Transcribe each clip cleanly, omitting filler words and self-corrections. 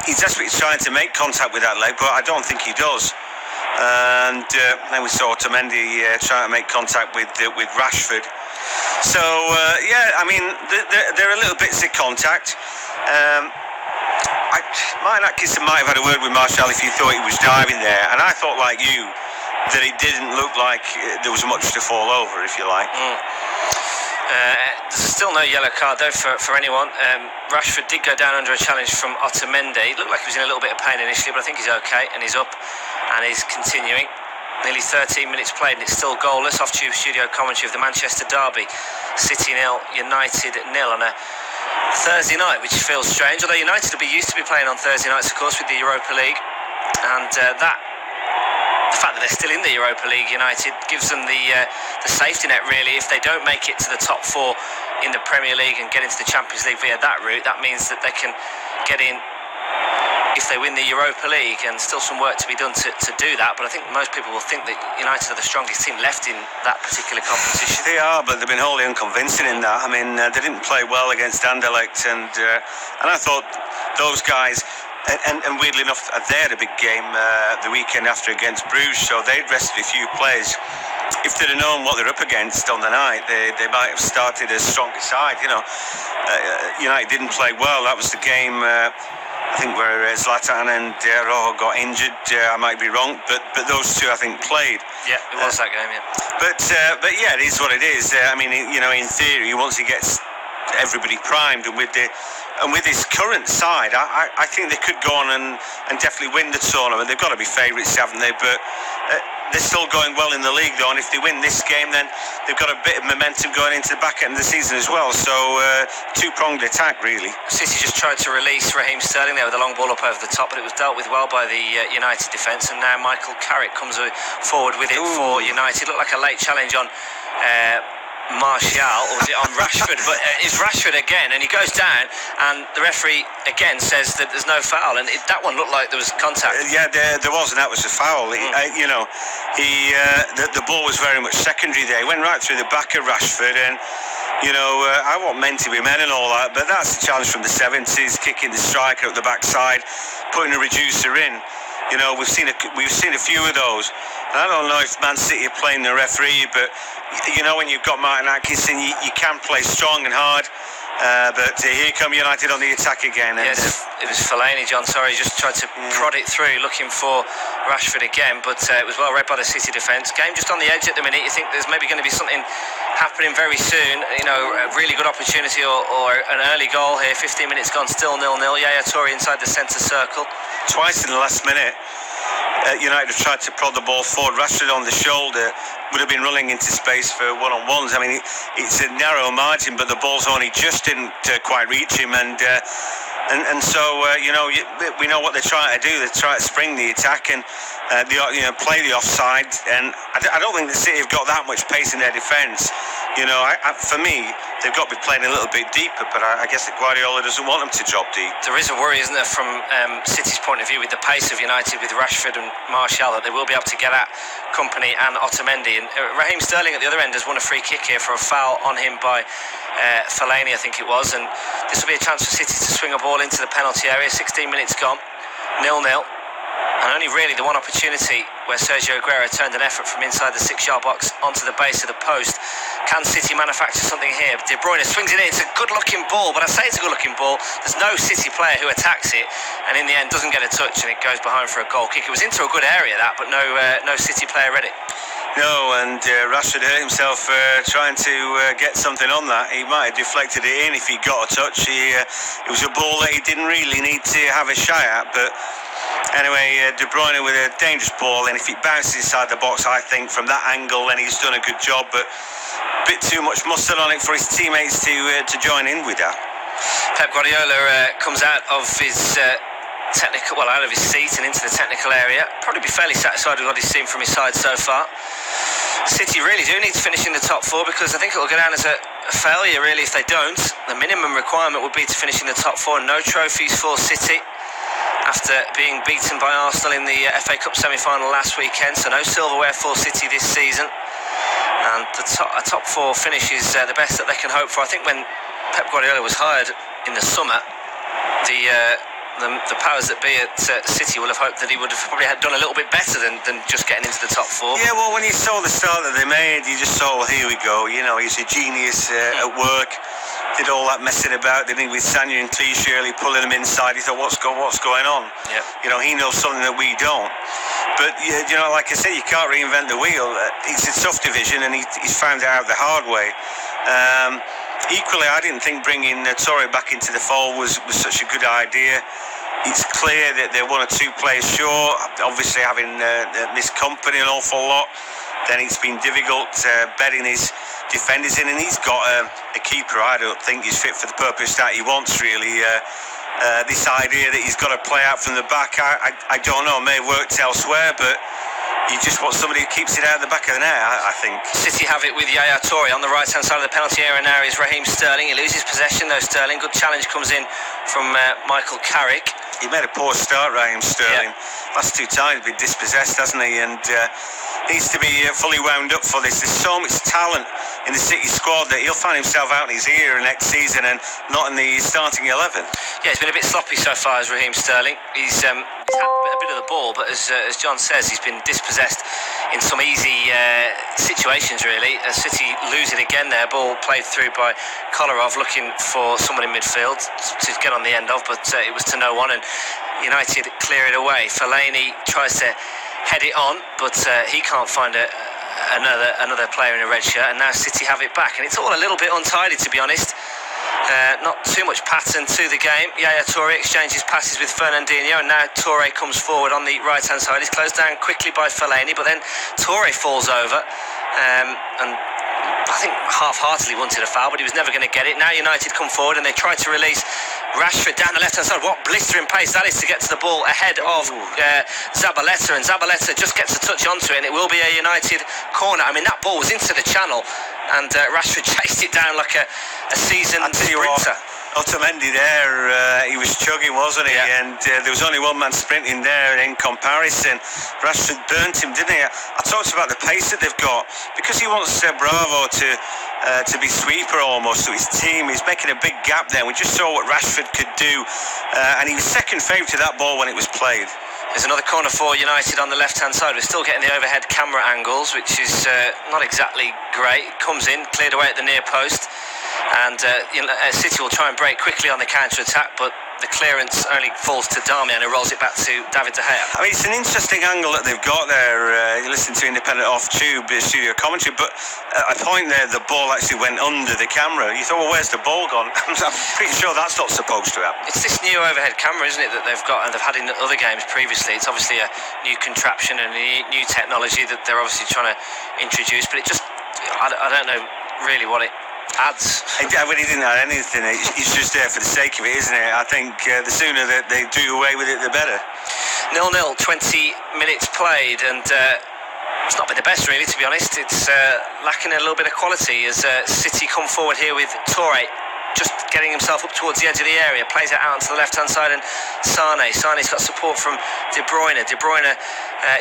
he's desperately trying to make contact with that leg, but I don't think he does. And then we saw Otamendi trying to make contact with Rashford. So yeah, I mean there are little bits of contact. Martin Atkinson might have had a word with Martial if he thought he was diving there, and I thought, like you, that it didn't look like there was much to fall over, if you like. There's still no yellow card though for anyone. Rashford did go down under a challenge from Otamendi. It looked like he was in a little bit of pain initially, but I think he's okay, and he's up and he's continuing. Nearly 13 minutes played and it's still goalless. Off Tube Studio commentary of the Manchester derby. City 0, United 0 on a Thursday night, which feels strange, although United will be used to be playing on Thursday nights, of course, with the Europa League, and the fact that they're still in the Europa League, United, gives them the safety net, really. If they don't make it to the top 4 in the Premier League and get into the Champions League via that route, that means that they can get in if they win the Europa League, and still some work to be done to do that. But I think most people will think that United are the strongest team left in that particular competition. They are, but they've been wholly unconvincing in that. I mean, they didn't play well against Anderlecht, and I thought those guys, and weirdly enough, they had a big game the weekend after against Bruges, so they'd rested a few players. If they'd have known what they're up against on the night, they might have started a stronger side. You know, United didn't play well. That was the game, I think, where Zlatan and Rojo got injured. I might be wrong, but those two, I think, played. Yeah, it was that game, yeah. But yeah, it is what it is. I mean, you know, in theory, once he gets everybody primed, and with this current side, I think they could go on and definitely win the tournament. They've got to be favourites, haven't they? But they're still going well in the league, though, and if they win this game, then they've got a bit of momentum going into the back end of the season as well. So two-pronged attack, really. City just tried to release Raheem Sterling there with a long ball up over the top, but it was dealt with well by the United defence, and now Michael Carrick comes forward with it for United. Looked like a late challenge on Martial, or was it on Rashford? But it's Rashford again, and he goes down, and the referee again says that there's no foul, and that one looked like there was contact. Yeah, there was, and that was a foul. You know, the ball was very much secondary there. He went right through the back of Rashford, and you know, I want men to be men and all that, but that's a challenge from the 70s, kicking the striker up the backside, putting a reducer in. You know, we've seen a few of those. And I don't know if Man City are playing the referee, but you know, when you've got Martin Atkinson, you can play strong and hard. But here come United on the attack again. And yes, it was Fellaini, John. Sorry, just tried to prod it through, looking for Rashford again, but it was well read by the City defence. Game just on the edge at the minute. You think there's maybe going to be something happening very soon. You know, a really good opportunity or an early goal here. 15 minutes gone, still 0-0. Yaya Toure inside the centre circle. Twice in the last minute, United have tried to prod the ball forward. Rashford on the shoulder would have been running into space for one-on-ones. I mean, it's a narrow margin, but the ball's only just didn't quite reach him, and so you know, we know what they're trying to do. They're trying to spring the attack and play the offside. And I don't think the City have got that much pace in their defence. You know, for me, they've got to be playing a little bit deeper, but I guess that Guardiola doesn't want them to drop deep. There is a worry, isn't there, from City's point of view with the pace of United, with Rashford and Martial, that they will be able to get at Kompany and Otamendi. And Raheem Sterling at the other end has won a free kick here for a foul on him by Fellaini, I think it was. And this will be a chance for City to swing a ball into the penalty area. 16 minutes gone, 0-0. And only really the one opportunity where Sergio Aguero turned an effort from inside the 6-yard box onto the base of the post. Can City manufacture something here? De Bruyne swings it in. It's a good-looking ball, but I say it's a good-looking ball. There's no City player who attacks it, and in the end doesn't get a touch, and it goes behind for a goal kick. It was into a good area, that, but no City player read it. No, and Rashford hurt himself trying to get something on that. He might have deflected it in if he got a touch. It was a ball that he didn't really need to have a shy at, but anyway, De Bruyne with a dangerous ball, and if it bounces inside the box, I think from that angle, then he's done a good job, but a bit too much mustard on it for his teammates to join in with that. Pep Guardiola comes out of his out of his seat and into the technical area. Probably be fairly satisfied with what he's seen from his side so far. City really do need to finish in the top 4, because I think it'll go down as a failure really if they don't. The minimum requirement would be to finish in the top 4. No trophies for City after being beaten by Arsenal in the FA Cup semi-final last weekend, so no silverware for City this season. And a top 4 finish is the best that they can hope for. I think when Pep Guardiola was hired in the summer, the the powers that be at City will have hoped that he would have probably done a little bit better than just getting into the top four. Yeah, well, when you saw the start that they made, you just saw, well, here we go. You know, he's a genius at work. Did all that messing about, didn't he, with Sanya and Cliche, pulling them inside. He thought, what's going on? Yeah. You know, he knows something that we don't. But, you know, like I say, you can't reinvent the wheel. It's a tough division, and he's found it out the hard way. Equally, I didn't think bringing Torre back into the fold was such a good idea. It's clear that they're one or two players short. Obviously, having missed company an awful lot, then it's been difficult bedding his defenders in, and he's got a keeper I don't think is fit for the purpose that he wants, really. This idea that he's got to play out from the back, I don't know, it may have worked elsewhere, but you just want somebody who keeps it out of the back of the net, I think. City have it with Yaya Toure on the right-hand side of the penalty area. Now is Raheem Sterling. He loses possession, though. Sterling, good challenge comes in from Michael Carrick. He made a poor start, Raheem Sterling. Yeah. Last two times been dispossessed, hasn't he? And needs to be fully wound up for this. There's so much talent in the City squad that he'll find himself out in his ear next season and not in the starting 11. Yeah, he's been a bit sloppy so far as Raheem Sterling. He's had a bit of the ball, but as John says, he's been dispossessed in some easy situations, really. City lose it again there. Ball played through by Kolarov, looking for someone in midfield to get on the end of, but it was to no one, and United clear it away. Fellaini tries to head it on, but he can't find another player in a red shirt, and now City have it back, and it's all a little bit untidy, to be honest. Not too much pattern to the game. Yaya Toure exchanges passes with Fernandinho, and now Toure comes forward on the right hand side. He's closed down quickly by Fellaini, but then Toure falls over, and I think half-heartedly wanted a foul, but he was never going to get it. Now United come forward and they try to release Rashford down the left-hand side. What blistering pace that is to get to the ball ahead of Zabaleta, and Zabaleta just gets a touch onto it, and it will be a United corner. I mean, that ball was into the channel, and Rashford chased it down like a seasoned sprinter. Otamendi there, he was chugging, wasn't he? Yeah. And there was only one man sprinting there in comparison. Rashford burnt him, didn't he? I talked about the pace that they've got, because he wants Bravo to be sweeper almost to his team. He's making a big gap there. We just saw what Rashford could do, and he was second favourite to that ball when it was played. There's another corner for United on the left-hand side. We're still getting the overhead camera angles, which is not exactly great. It comes in, cleared away at the near post, and City will try and break quickly on the counter-attack, but the clearance only falls to Darmian, who rolls it back to David De Gea. I mean, it's an interesting angle that they've got there. You listen to independent off-tube studio commentary, but at a point there, the ball actually went under the camera. You thought, well, where's the ball gone? I'm pretty sure that's not supposed to happen. It's this new overhead camera, isn't it, that they've got, and they've had in other games previously. It's obviously a new contraption and a new technology that they're obviously trying to introduce, but it just, I don't know really what it adds. He didn't add anything. It's just there for the sake of it, isn't it? I think the sooner that they do away with it, the better. 0-0, 20 minutes played, and it's not been the best, really, to be honest. It's lacking a little bit of quality as City come forward here with Toure just getting himself up towards the edge of the area, plays it out onto the left hand side, and Sane's got support from De Bruyne. De Bruyne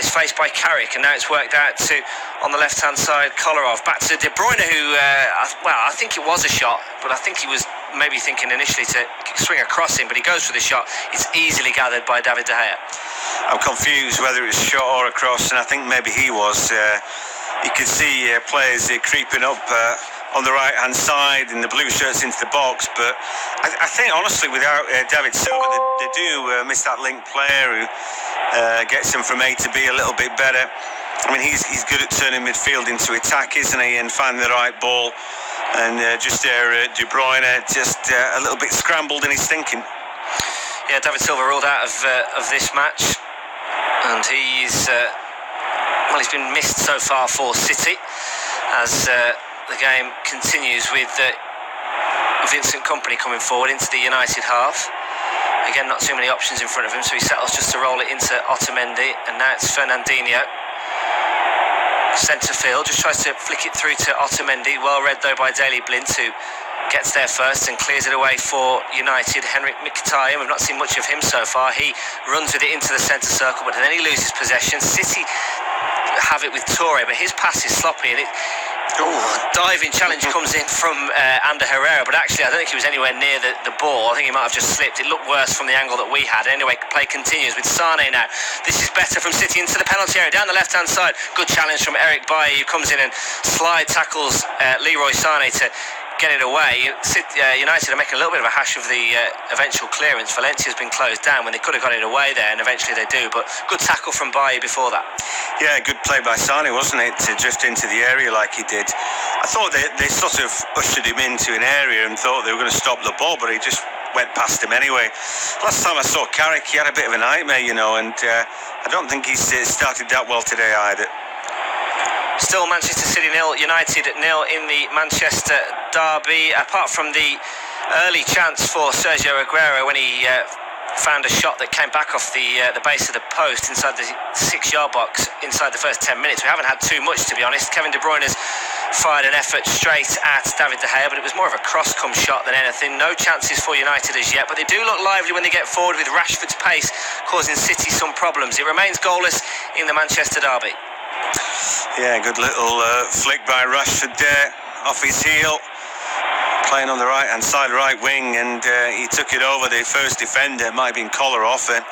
is faced by Carrick, and now it's worked out to, on the left hand side, Kolarov. Back to De Bruyne, who I think it was a shot, but I think he was maybe thinking initially to swing across him, but he goes for the shot. It's easily gathered by David De Gea. I'm confused whether it was shot or a cross, and I think maybe he was. You could see players creeping up on the right hand side in the blue shirts into the box, but I think honestly without David Silva they do miss that link player who gets them from A to B a little bit better. I mean, he's good at turning midfield into attack, isn't he, and finding the right ball, and just there De Bruyne just a little bit scrambled in his thinking. Yeah, David Silva ruled out of this match, and he's been missed so far for City as the game continues with Vincent Kompany coming forward into the United half. Again, not too many options in front of him, so he settles just to roll it into Otamendi, and now it's Fernandinho. Centre field, just tries to flick it through to Otamendi, well read though by Daley Blind, who gets there first and clears it away for United. Henrik Mkhitaryan, we've not seen much of him so far. He runs with it into the centre circle, but then he loses possession. City have it with Toure, but his pass is sloppy, and Diving challenge comes in from Ander Herrera, but actually I don't think he was anywhere near the ball. I think he might have just slipped. It looked worse from the angle that we had. Anyway, play continues with Sane now. This is better from City into the penalty area, down the left-hand side. Good challenge from Eric Bailly, who comes in and slide tackles Leroy Sane to get it away. United are making a little bit of a hash of the eventual clearance. Valencia's been closed down when they could have got it away there, and eventually they do. But good tackle from Bailly before that. Yeah, good play by Sane, wasn't it, to drift into the area like he did. I thought they sort of ushered him into an area and thought they were going to stop the ball, but he just went past him anyway. Last time I saw Carrick, he had a bit of a nightmare, and I don't think he's started that well today either. Still Manchester City 0, United 0 in the Manchester derby. Apart from the early chance for Sergio Aguero when he found a shot that came back off the base of the post inside the 6-yard box inside the first 10 minutes. We haven't had too much, to be honest. Kevin De Bruyne has fired an effort straight at David De Gea, but it was more of a cross-come shot than anything. No chances for United as yet, but they do look lively when they get forward, with Rashford's pace causing City some problems. It remains goalless in the Manchester derby. Yeah, good little flick by Rashford there, off his heel, playing on the right-hand side, right wing, and he took it over the first defender. Might have been collar off, and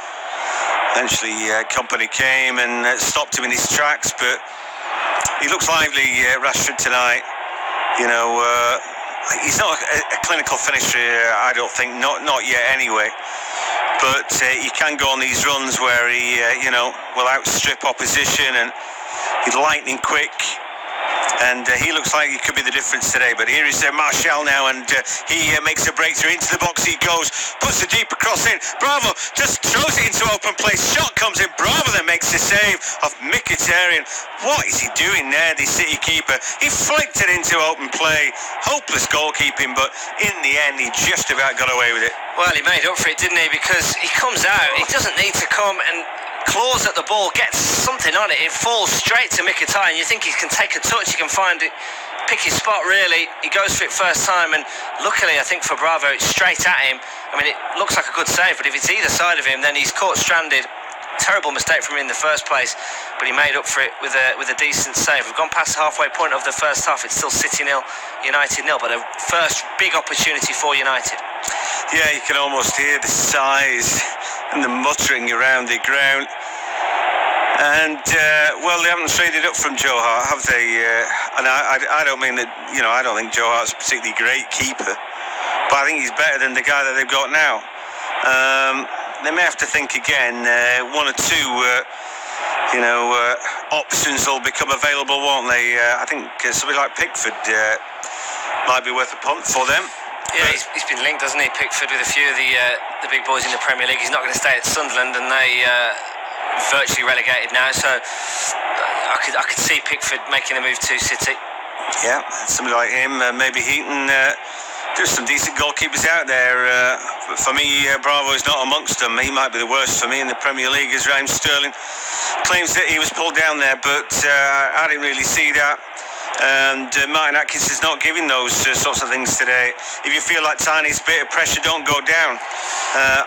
eventually company came and stopped him in his tracks. But he looks lively, Rashford, tonight. He's not a clinical finisher, I don't think, not yet anyway. But he can go on these runs where he, will outstrip opposition, and he's lightning quick, and he looks like he could be the difference today. But here is Martial now, and he makes a breakthrough into the box. He goes, puts the deeper cross in. Bravo just throws it into open play. Shot comes in. Bravo then makes the save of Mkhitaryan. What is he doing there, the City keeper? He flicked it into open play. Hopeless goalkeeping, but in the end he just about got away with it. Well, he made up for it, didn't he? Because he comes out, he doesn't need to come and claws at the ball, gets something on it, it falls straight to Mkhitaryan. You think he can take a touch, he can find it, pick his spot really. He goes for it first time, and luckily I think for Bravo it's straight at him. I mean, it looks like a good save, but if it's either side of him then he's caught stranded. Terrible mistake from him in the first place, but he made up for it with a decent save. We've gone past the halfway point of the first half. It's still City 0, United 0, but a first big opportunity for United. Yeah, you can almost hear the sighs and the muttering around the ground. And they haven't traded up from Joe Hart, have they? And I don't mean that. I don't think Joe Hart's a particularly great keeper, but I think he's better than the guy that they've got now. They may have to think again. One or two, options will become available, won't they? I think somebody like Pickford might be worth a punt for them. Yeah, he's been linked, hasn't he, Pickford, with a few of the big boys in the Premier League. He's not going to stay at Sunderland, and they virtually relegated now. So I could see Pickford making a move to City. Yeah, somebody like him, maybe Heaton. There's some decent goalkeepers out there. For me, Bravo is not amongst them. He might be the worst for me in the Premier League, as Raheem Sterling claims that he was pulled down there, but I didn't really see that. And Martin Atkins is not giving those sorts of things today. If you feel like tiniest bit of pressure, don't go down.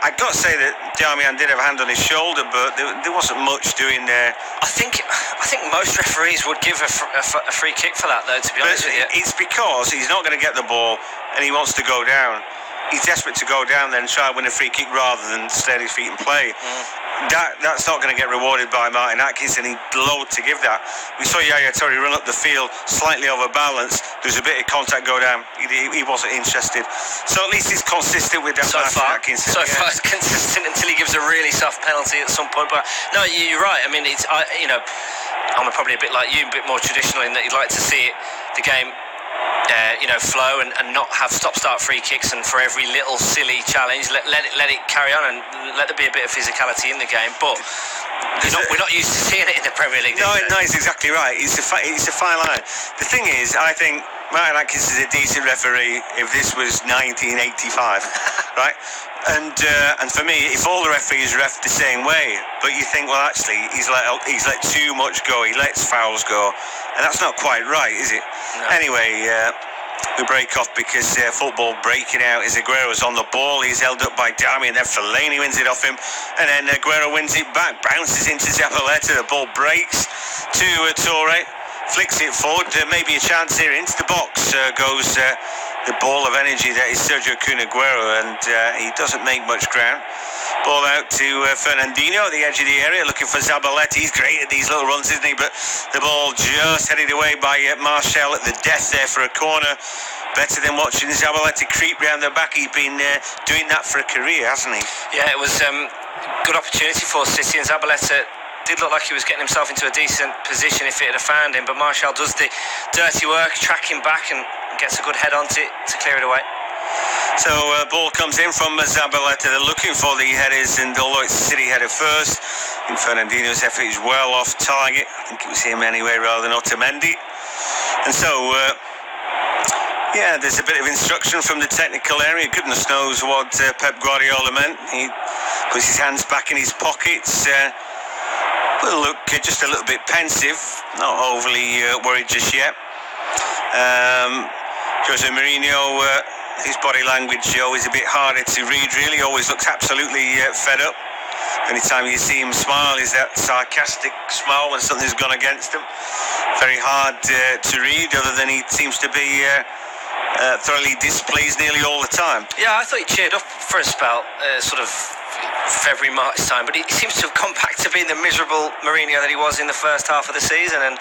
I've got to say that Darmian did have a hand on his shoulder, but there wasn't much doing there. I think most referees would give a free kick for that, though, to be honest with you. It's because he's not going to get the ball and he wants to go down. He's desperate to go down there and try and win a free kick rather than stay on his feet and play. That's not going to get rewarded by Martin Atkins, and he'd loathe to give that. We saw Yaya Toure run up the field slightly overbalanced. There's a bit of contact go down. He wasn't interested. So at least he's consistent with that. So far it's consistent until he gives a really soft penalty at some point. But no, you're right. I mean, I'm probably a bit like you, a bit more traditional in that you'd like to see the game flow and not have stop-start free kicks, and for every little silly challenge let it carry on and let there be a bit of physicality in the game. But we're not used to seeing it in the Premier League. No, it's exactly right. It's a fine line. The thing is, I think Martin Atkins is a decent referee if this was 1985, right? And for me, if all the referees ref the same way, but you think, well, actually, he's let too much go. He lets fouls go, and that's not quite right, is it? No. Anyway, we break off because football breaking out as Aguero's on the ball. He's held up by Darmian, then Fellaini wins it off him, and then Aguero wins it back, bounces into Zabaleta. The ball breaks to Toure. flicks it forward. Maybe a chance here into the box. Goes the ball of energy that is Sergio Cunaguero, and he doesn't make much ground. Ball out to Fernandinho at the edge of the area, looking for Zabaleta. He's great at these little runs, isn't he? But the ball just headed away by Martial at the death there for a corner. Better than watching Zabaleta creep round the back. He's been doing that for a career, hasn't he? Yeah, it was good opportunity for City, and Zabaleta did look like he was getting himself into a decent position if it had found him, but Martial does the dirty work, tracking back and gets a good head on to clear it away. So ball comes in from Zabaleta. They're looking for the headers, and although it's City header first, and Fernandinho's effort is well off target. I think it was him anyway rather than Otamendi. And so yeah, there's a bit of instruction from the technical area. Goodness knows what Pep Guardiola meant. He puts his hands back in his pockets. Will look just a little bit pensive, not overly worried just yet. Jose Mourinho, his body language always a bit harder to read, really. Always looks absolutely fed up. Anytime you see him smile, is that sarcastic smile when something's gone against him. Very hard to read, other than he seems to be thoroughly displeased nearly all the time. Yeah, I thought he cheered up for a spell, sort of February, March time, but he seems to have come back to being the miserable Mourinho that he was in the first half of the season. And,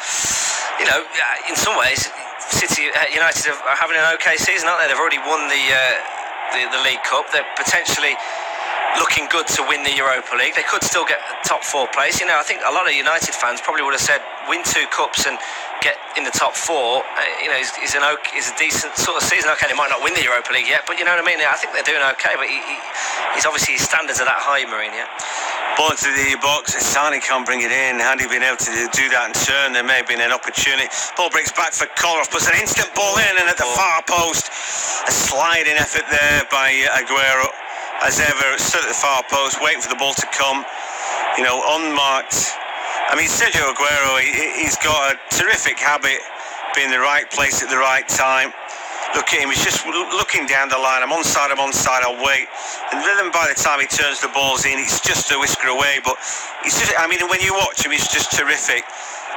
you know, in some ways, City United are having an okay season, aren't they? They've already won the League Cup. They're potentially looking good to win the Europa League. They could still get top 4 place. You know, I think a lot of United fans probably would have said win 2 cups and get in the top 4. You know, is a decent sort of season. Okay, they might not win the Europa League yet, but you know what I mean. I think they're doing okay. But he's obviously, his standards are that high, Mourinho. Ball into the box. Sane can't bring it in. Had he been able to do that and turn, there may have been an opportunity. Ball breaks back for Kolarov, puts an instant ball in, and at the far post, a sliding effort there by Aguero. As ever, stood at the far post, waiting for the ball to come, you know, unmarked. I mean, Sergio Aguero, he's got a terrific habit, being in the right place at the right time. Look at him, he's just looking down the line. I'm onside, I'll wait. And then by the time he turns the balls in, it's just a whisker away. But he's just, I mean, when you watch him, he's just terrific.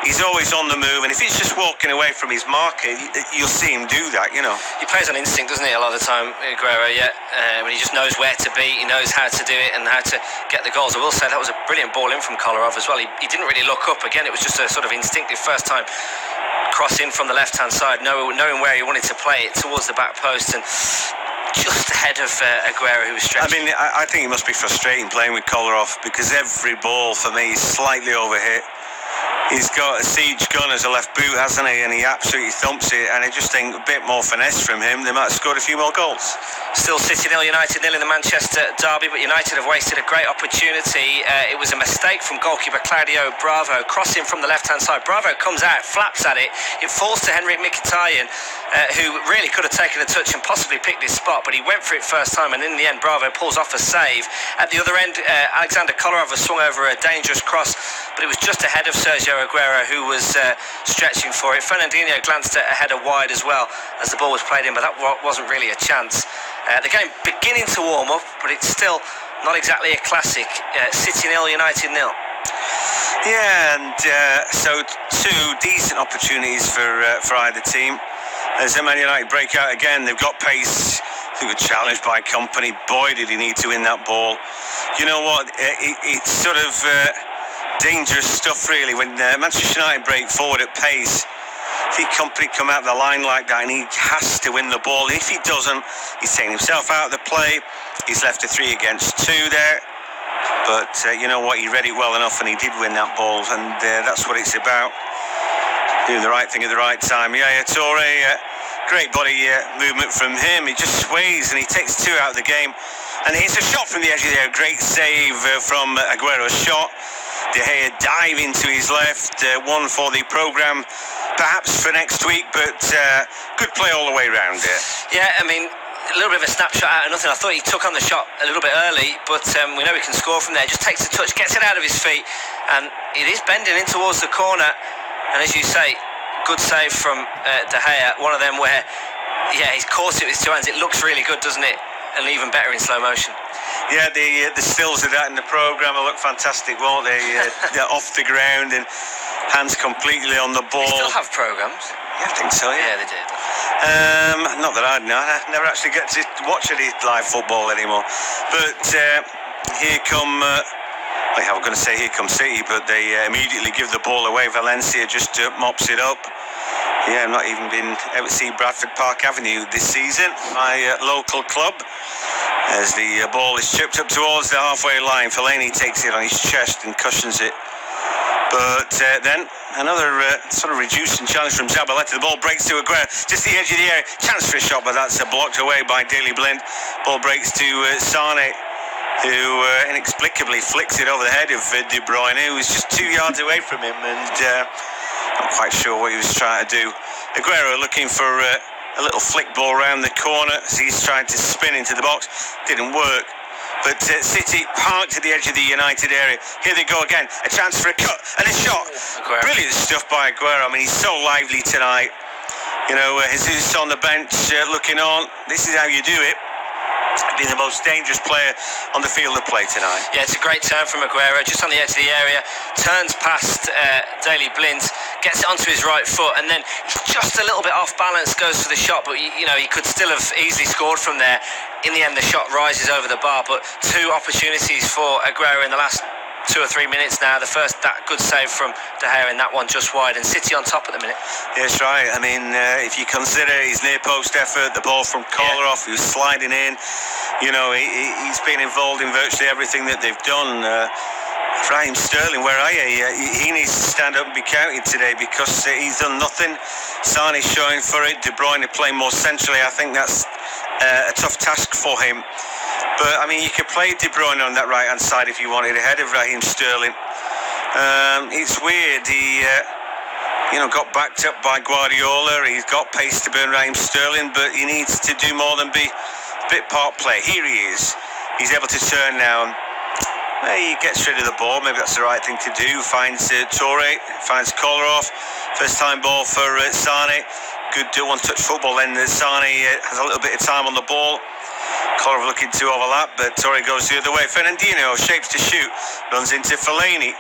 He's always on the move, and if he's just walking away from his marker, you'll see him do that, you know. He plays on instinct, doesn't he, a lot of the time, Aguero, yeah. When he just knows where to be, he knows how to do it and how to get the goals. I will say that was a brilliant ball in from Kolarov as well. He didn't really look up. Again, it was just a sort of instinctive first time cross in from the left-hand side, knowing where he wanted to play it towards the back post, and just ahead of Aguero, who was stretching. I mean, I think it must be frustrating playing with Kolarov, because every ball for me is slightly overhit. He's got a siege gun as a left boot, hasn't he? And he absolutely thumps it. And I just think a bit more finesse from him, they might have scored a few more goals. Still City 0, United 0 in the Manchester derby, but United have wasted a great opportunity. It was a mistake from goalkeeper Claudio Bravo, crossing from the left-hand side. Bravo comes out, flaps at it. It falls to Henrik Mkhitaryan, who really could have taken a touch and possibly picked his spot, but he went for it first time, and in the end, Bravo pulls off a save. At the other end, Alexander Kolarov has swung over a dangerous cross, but it was just ahead of Sergio Aguero, who was stretching for it. Fernandinho glanced at a header wide as well as the ball was played in, but that wasn't really a chance. The game beginning to warm up, but it's still not exactly a classic. City 0, United 0. Yeah, and so 2 decent opportunities for either team. As Man United break out again, they've got pace. They were challenged by Company. Boy, did he need to win that ball. You know what? It's sort of dangerous stuff, really, when Manchester United break forward at pace. If he Company come out the line like that, and he has to win the ball. If he doesn't, he's taking himself out of the play. He's left a 3 against 2 there. But you know what? He read it well enough, and he did win that ball, and that's what it's about. Doing the right thing at the right time. Yaya Toure, great body movement from him. He just sways, and he takes 2 out of the game. And hits a shot from the edge of there. Great save from Aguero's shot. De Gea diving to his left. One for the programme, perhaps for next week, but good play all the way round here. Yeah, I mean, a little bit of a snapshot out of nothing. I thought he took on the shot a little bit early, but we know he can score from there. Just takes a touch, gets it out of his feet, and it is bending in towards the corner. And as you say, good save from De Gea. One of them where, yeah, he's caught it with 2 hands. It looks really good, doesn't it? and even better in slow motion. Yeah, the stills of that in the programme will look fantastic, won't they? They're off the ground and hands completely on the ball. They still have programmes? Yeah, I think so, yeah. Yeah, they do. Not that I know. I never actually get to watch any live football anymore. But here come... I was going to say here comes City, but they immediately give the ball away. Valencia just mops it up. Yeah, I've not even been out to see Bradford Park Avenue this season, my local club. As the ball is chipped up towards the halfway line, Fellaini takes it on his chest and cushions it. But then another sort of reducing challenge from Zabaleta. The ball breaks to Aguero, just the edge of the area. Chance for a shot, but that's blocked away by Daley Blind. Ball breaks to Sane, who inexplicably flicks it over the head of De Bruyne, who was just 2 yards away from him, and not quite sure what he was trying to do. Aguero looking for a little flick ball around the corner as he's trying to spin into the box. Didn't work. But City parked at the edge of the United area. Here they go again. A chance for a cut and a shot. Aguero. Brilliant stuff by Aguero. I mean, he's so lively tonight. You know, Jesus on the bench looking on. This is how you do it. Being the most dangerous player on the field of play tonight. Yeah, it's a great turn from Aguero, just on the edge of the area, turns past Daley Blind, gets it onto his right foot, and then just a little bit off balance, goes for the shot, but you know, he could still have easily scored from there. In the end, the shot rises over the bar, but two opportunities for Aguero in the last 2 or 3 minutes now. The first, that good save from De Gea, and that one just wide, and City on top at the minute. Yes, right. I mean, if you consider his near post effort, the ball from Kolarov, who's sliding in, you know, he's been involved in virtually everything that they've done. Raheem Sterling, where are you? He needs to stand up and be counted today because he's done nothing. Sane's showing for it. De Bruyne playing more centrally. I think that's a tough task for him. But, I mean, you could play De Bruyne on that right-hand side if you wanted, ahead of Raheem Sterling. It's weird. He, got backed up by Guardiola. He's got pace to burn Raheem Sterling, but he needs to do more than be a bit part player. Here he is. He's able to turn now. He gets rid of the ball. Maybe that's the right thing to do. Finds Toure, finds Kolarov. First-time ball for Sane. Good one-touch football. Then Sane has a little bit of time on the ball. Kolarov looking to overlap, but Toure goes the other way. Fernandinho shapes to shoot, runs into Fellaini.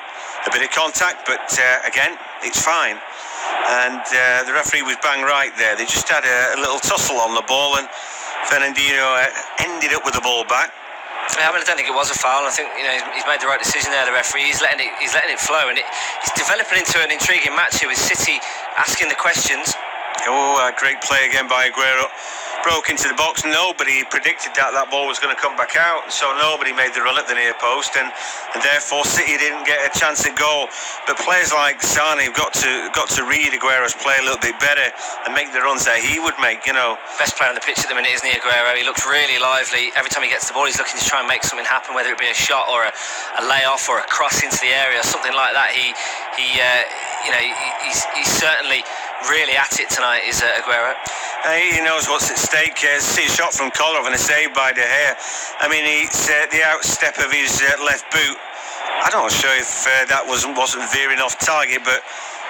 A bit of contact, but again, it's fine. And the referee was bang right there. They just had a little tussle on the ball, and Fernandinho ended up with the ball back. Yeah, I don't think it was a foul. I think he's made the right decision there. The referee, he's letting it flow, and it's developing into an intriguing match here with City asking the questions. Oh, great play again by Aguero. Broke into the box. Nobody predicted that ball was going to come back out, so nobody made the run at the near post, and therefore City didn't get a chance at goal. But players like Sane have got to read Aguero's play a little bit better and make the runs that he would make. Best player on the pitch at the minute, isn't he, Aguero? He looks really lively. Every time he gets the ball, he's looking to try and make something happen, whether it be a shot or a layoff or a cross into the area, something like that. He's certainly really at it tonight, is Aguero. He knows what's at stake. See a shot from Kolarov and a save by De Gea. I mean, it's the outstep of his left boot. I'm not sure if that wasn't veering off target, but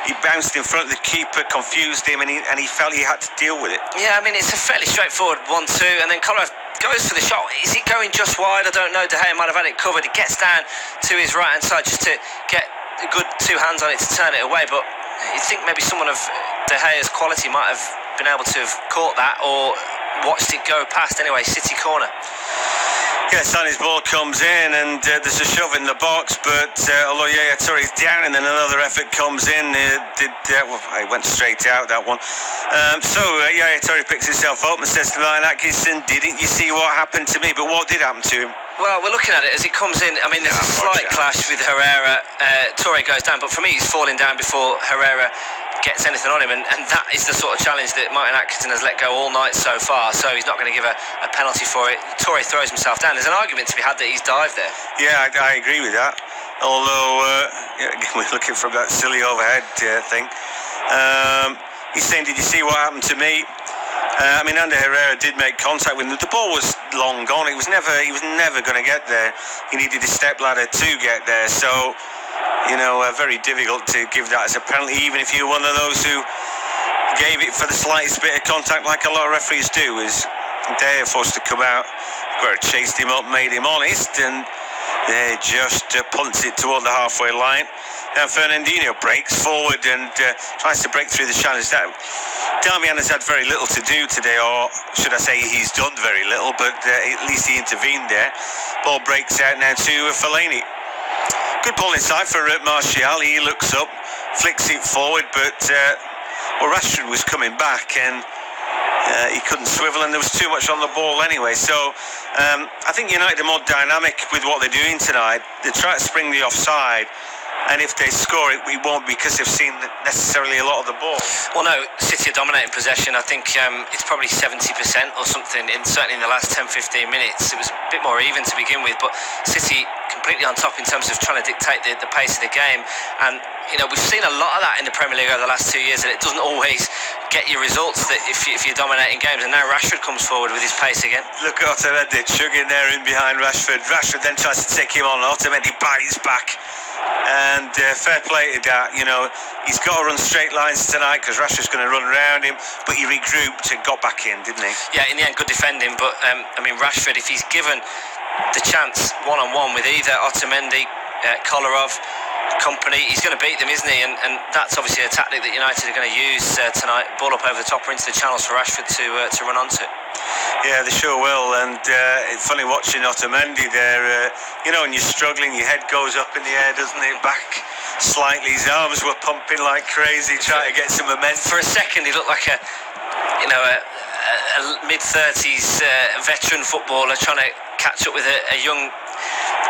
he bounced in front of the keeper, confused him, and he felt he had to deal with it. Yeah, I mean, it's a fairly straightforward 1-2, and then Kolarov goes for the shot. Is it going just wide? I don't know. De Gea might have had it covered. He gets down to his right-hand side just to get a good two hands on it to turn it away, but you'd think maybe someone of De Gea's quality might have been able to have caught that or watched it go past. Anyway, City corner. Yeah, Sane's ball comes in and there's a shove in the box, but although Yaya Touré's down and then another effort comes in, it went straight out, that one. So Yaya Touré picks himself up and says to Ryan Atkinson, didn't you see what happened to me? But what did happen to him? Well, we're looking at it as it comes in. I mean, there's a slight clash with Herrera. Touré goes down, but for me, he's falling down before Herrera gets anything on him, and that is the sort of challenge that Martin Atkinson has let go all night so far, so he's not going to give a penalty for it. Touré throws himself down. There's an argument to be had that he's dived there. Yeah, I agree with that, although we're looking for that silly overhead thing. He's saying, did you see what happened to me? I mean, Ander Herrera did make contact with him. The ball was long gone. He was never going to get there. He needed a step ladder to get there, so very difficult to give that as a penalty, even if you're one of those who gave it for the slightest bit of contact, like a lot of referees do. Is They're forced to come out. Guerrero chased him up, made him honest, and they just punts it toward the halfway line. Now Fernandinho breaks forward and tries to break through the challenge. Damian has had very little to do today, or should I say he's done very little, but at least he intervened there. Ball breaks out now to Fellaini. Good ball inside for Martial. He looks up, flicks it forward, but Rashford was coming back and he couldn't swivel, and there was too much on the ball anyway. So I think United are more dynamic with what they're doing tonight. They try to spring the offside, and if they score it, we won't, because they've seen necessarily a lot of the ball. Well, no, City are dominating possession. I think it's probably 70% or something, certainly in the last 10-15 minutes. It was a bit more even to begin with, but City completely on top in terms of trying to dictate the pace of the game. And you know, we've seen a lot of that in the Premier League over the last 2 years, and it doesn't always get you results that if you're dominating games. And now Rashford comes forward with his pace again. Look at Otamendi chugging there in behind Rashford. Rashford then tries to take him on. Otamendi bites back, and fair play to that. You know, he's got to run straight lines tonight because Rashford's going to run around him, but he regrouped and got back in, didn't he? Yeah, in the end, good defending. But I mean, Rashford, if he's given the chance one-on-one with either Otamendi, Kolarov, company, he's going to beat them, isn't he? And that's obviously a tactic that United are going to use tonight. Ball up over the top or into the channels for Rashford to run onto. Yeah, they sure will. And it's funny watching Otamendi there. You know, when you're struggling, your head goes up in the air, doesn't it? Back slightly. His arms were pumping like crazy, trying to get some momentum. For a second, he looked like a mid-30s veteran footballer trying to catch up with a young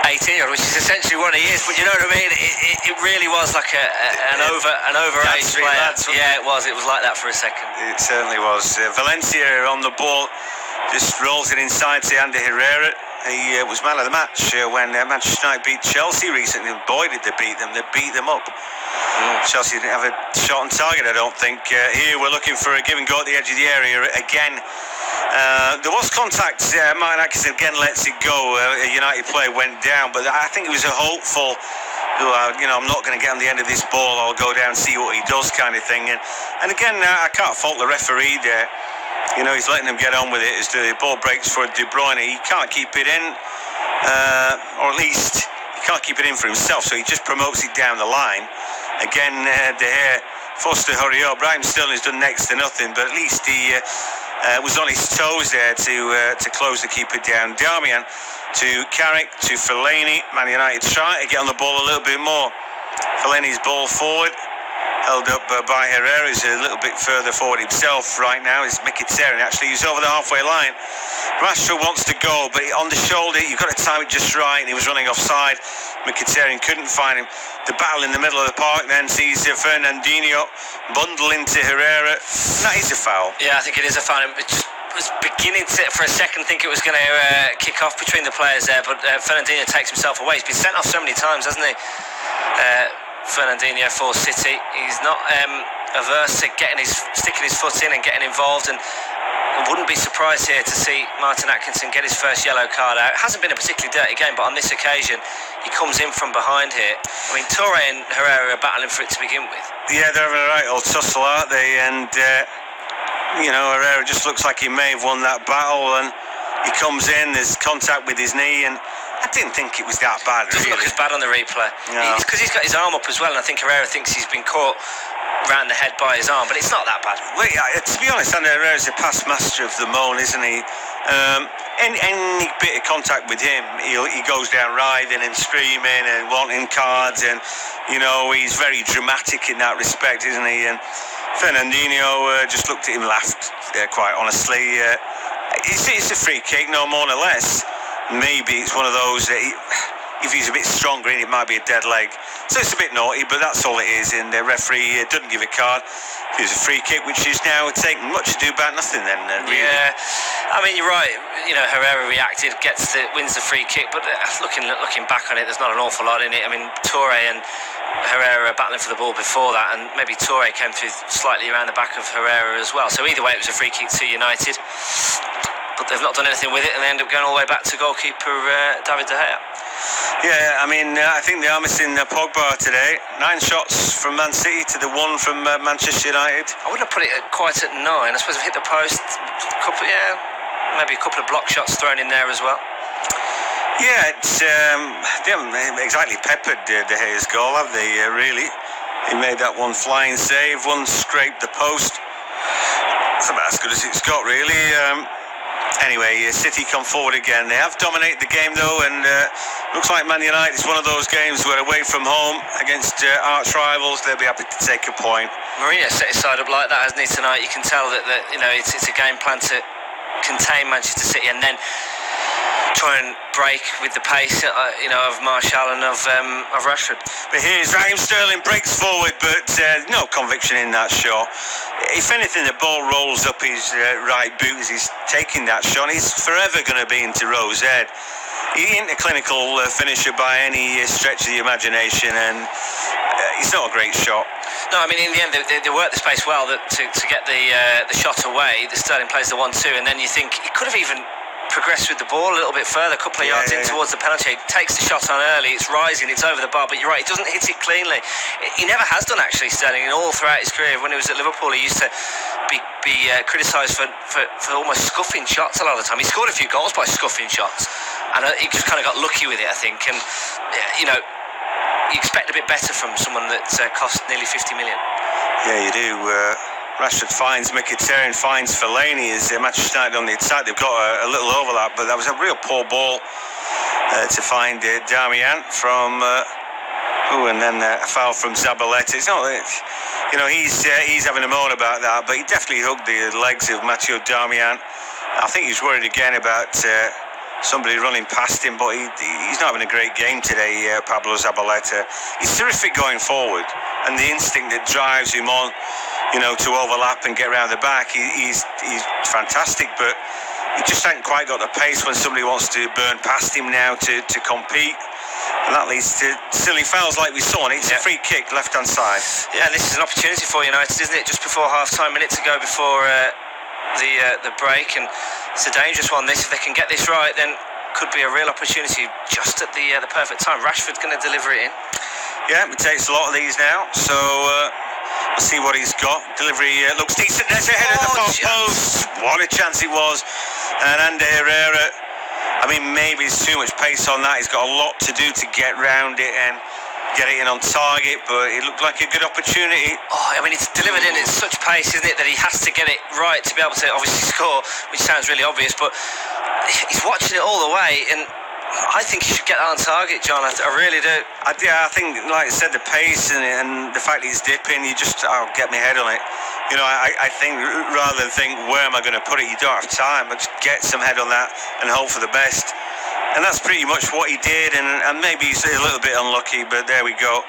18-year-old, which is essentially what he is. But you know what I mean? It really was like an overage player. Lads, yeah, it was. It was like that for a second. It certainly was. Valencia on the ball, just rolls it inside to Ander Herrera. He was man of the match when Manchester United beat Chelsea recently. Boy, did they beat them. They beat them up. Chelsea didn't have a shot on target, I don't think. Here we're looking for a give and go at the edge of the area again. There was contact. Martin Atkinson again lets it go. A United player went down, but I think it was a hopeful, you know, I'm not going to get on the end of this ball, I'll go down and see what he does kind of thing. And again, I can't fault the referee there. You know, he's letting them get on with it as the ball breaks for De Bruyne. He can't keep it in, or at least he can't keep it in for himself, so he just promotes it down the line. Again, De Gea forced to hurry up. Raheem Sterling's done next to nothing, but at least he was on his toes there to close the keeper down. Damian to Carrick, to Fellaini. Man United trying to get on the ball a little bit more. Fellaini's ball forward, held up by Herrera, who's a little bit further forward himself right now. It's Mkhitaryan, actually, he's over the halfway line. Rashford wants to go, but on the shoulder, you've got to time it just right, and he was running offside. Mkhitaryan couldn't find him. The battle in the middle of the park then sees Fernandinho bundle into Herrera. That is a foul. Yeah, I think it is a foul. It just was beginning to, for a second, think it was going to kick off between the players there, but Fernandinho takes himself away. He's been sent off so many times, hasn't he? Fernandinho for City. He's not averse to sticking his foot in and getting involved, and I wouldn't be surprised here to see Martin Atkinson get his first yellow card out. It hasn't been a particularly dirty game, but on this occasion he comes in from behind here. I mean, Toure and Herrera are battling for it to begin with. Yeah, they're having a right old tussle, aren't they? And you know, Herrera just looks like he may have won that battle, and he comes in, there's contact with his knee, and I didn't think it was that bad. It doesn't look as bad on the replay. No. It's because he's got his arm up as well, and I think Herrera thinks he's been caught round the head by his arm, but it's not that bad. Well, yeah, to be honest, Ander Herrera's a past master of the moan, isn't he? Any bit of contact with him, he goes down writhing and screaming and wanting cards, and you know, he's very dramatic in that respect, isn't he? And Fernandinho just looked at him, laughed, quite honestly. It's a free kick, no more no less. Maybe it's one of those that if he's a bit stronger in, it might be a dead leg. So it's a bit naughty, but that's all it is. And the referee doesn't give a card. It was a free kick, which is now taking much ado about nothing then, really. Yeah, I mean, you're right. You know, Herrera reacted, wins the free kick, but looking back on it, there's not an awful lot in it. I mean, Toure and Herrera are battling for the ball before that, and maybe Toure came through slightly around the back of Herrera as well. So either way, it was a free kick to United. But they've not done anything with it, and they end up going all the way back to goalkeeper David De Gea. Yeah, I mean, I think they are missing Pogba today. 9 shots from Man City to the 1 from Manchester United. I wouldn't have put it quite at 9. I suppose I've hit the post. Maybe a couple of block shots thrown in there as well. Yeah, they haven't exactly peppered De Gea's goal, have they, really? He made that one flying save, one scraped the post. It's about as good as it's got, really. Anyway, City come forward again. They have dominated the game, though, and looks like Man United is one of those games where away from home against arch rivals, they'll be happy to take a point. Mourinho set his side up like that, hasn't he, tonight? You can tell that you know, it's a game plan to contain Manchester City and then try and break with the pace, you know, of Martial and of Rashford. But here's Raheem Sterling, breaks forward, but no conviction in that shot. If anything, the ball rolls up his right boot as he's taking that shot. He's forever going to be into Rose Ed. He ain't a clinical finisher by any stretch of the imagination, and it's not a great shot. No, I mean, in the end, they work the space well to get the shot away. The Sterling plays the 1-2, and then you think he could have even progressed with the ball a little bit further, a couple of yards in towards the penalty. He takes the shot on early, it's rising, it's over the bar, but you're right, he doesn't hit it cleanly. He never has done, actually, Sterling, all throughout his career. When he was at Liverpool, he used to be criticised for almost scuffing shots a lot of the time. He scored a few goals by scuffing shots, and he just kind of got lucky with it, I think. And, you know, you expect a bit better from someone that cost nearly 50 million. Yeah, you do. Rashford finds Mkhitaryan, finds Fellaini as Manchester United on the attack. They've got a little overlap, but that was a real poor ball to find Darmian from and then a foul from Zabaleta. It's not, you know, he's having a moan about that, but he definitely hugged the legs of Matteo Darmian. I think he's worried again about somebody running past him, but he's not having a great game today, Pablo Zabaleta. He's terrific going forward, and the instinct that drives him on, you know, to overlap and get around the back, he's fantastic, but he just hasn't quite got the pace when somebody wants to burn past him now to compete, and that leads to silly fouls like we saw. And it's a free kick left-hand side. Yeah, this is an opportunity for United, isn't it? Just before half-time, minutes ago before the break, and it's a dangerous one. This, if they can get this right, then could be a real opportunity just at the perfect time. Rashford's going to deliver it in. Yeah, it takes a lot of these now, so we'll see what he's got. Delivery looks decent. There's a head of the far post. What a chance it was. And Ander Herrera, I mean, maybe there's too much pace on that. He's got a lot to do to get round it and get it in on target, but it looked like a good opportunity. Oh, I mean, it's delivered in at such pace, isn't it, that he has to get it right to be able to obviously score, which sounds really obvious, but he's watching it all the way, and I think he should get that on target, John. I really do. I think, like I said, the pace and the fact he's dipping, you just, get my head on it. You know, I think rather than think, where am I going to put it, you don't have time, but just get some head on that and hope for the best. And that's pretty much what he did, and maybe he's a little bit unlucky, but there we go.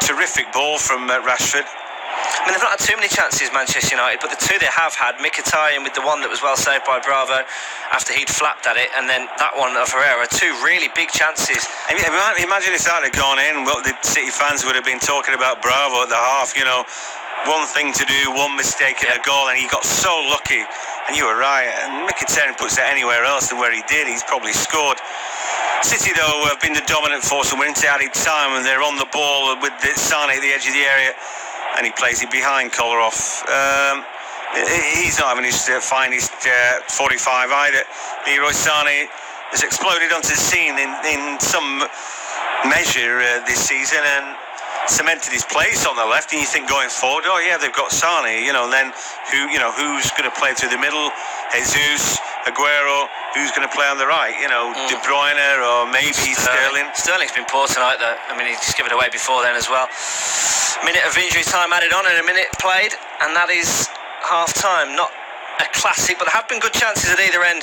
Terrific ball from Rashford. I mean, they've not had too many chances, Manchester United, but the two they have had, Mkhitaryan with the one that was well saved by Bravo after he'd flapped at it, and then that one of Herrera, two really big chances. I mean, imagine if that had gone in, what the City fans would have been talking about Bravo at the half, you know. One thing to do, one mistake and a goal, and he got so lucky. And you were right, and Mkhitaryan puts it anywhere else than where he did, he's probably scored. City, though, have been the dominant force, and we're into added time, and they're on the ball with Sane at the edge of the area, and he plays it behind Kolarov. He's not having his finest 45 either. Leroy Sane has exploded onto the scene in some measure this season, and cemented his place on the left, and you think going forward, oh yeah, they've got Sane, you know, and then who's going to play through the middle? Jesus, Aguero, who's going to play on the right? You know, De Bruyne or maybe Sterling. Sterling's been poor tonight, though. I mean, he just gave it away before then as well. Minute of injury time added on and a minute played, and that is half time. Not a classic, but there have been good chances at either end.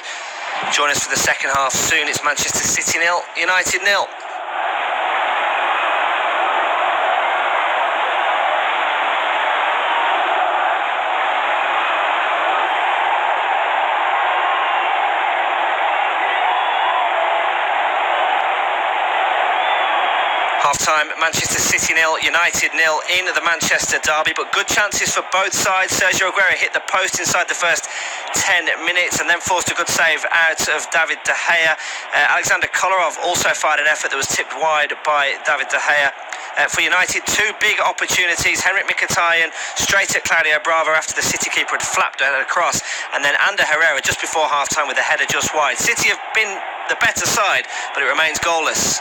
Join us for the second half soon. It's Manchester City 0, United 0. Half-time, Manchester City 0, United 0 in the Manchester derby, but good chances for both sides. Sergio Aguero hit the post inside the first 10 minutes and then forced a good save out of David De Gea. Alexander Kolarov also fired an effort that was tipped wide by David De Gea. For United, two big opportunities. Henrik Mkhitaryan straight at Claudio Bravo after the City keeper had flapped it across, and then Ander Herrera just before half-time with a header just wide. City have been the better side, but it remains goalless.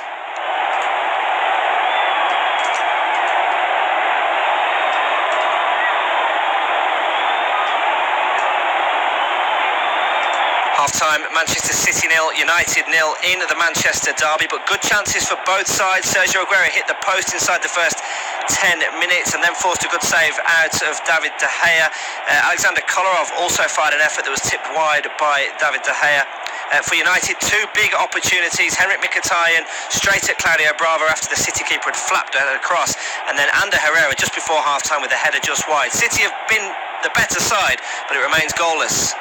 Half-time, Manchester City 0, United 0 in the Manchester derby, but good chances for both sides. Sergio Aguero hit the post inside the first 10 minutes and then forced a good save out of David De Gea. Alexander Kolarov also fired an effort that was tipped wide by David De Gea. For United, two big opportunities. Henrik Mkhitaryan straight at Claudio Bravo after the City keeper had flapped it across, and then Ander Herrera just before half-time with a header just wide. City have been the better side, but it remains goalless.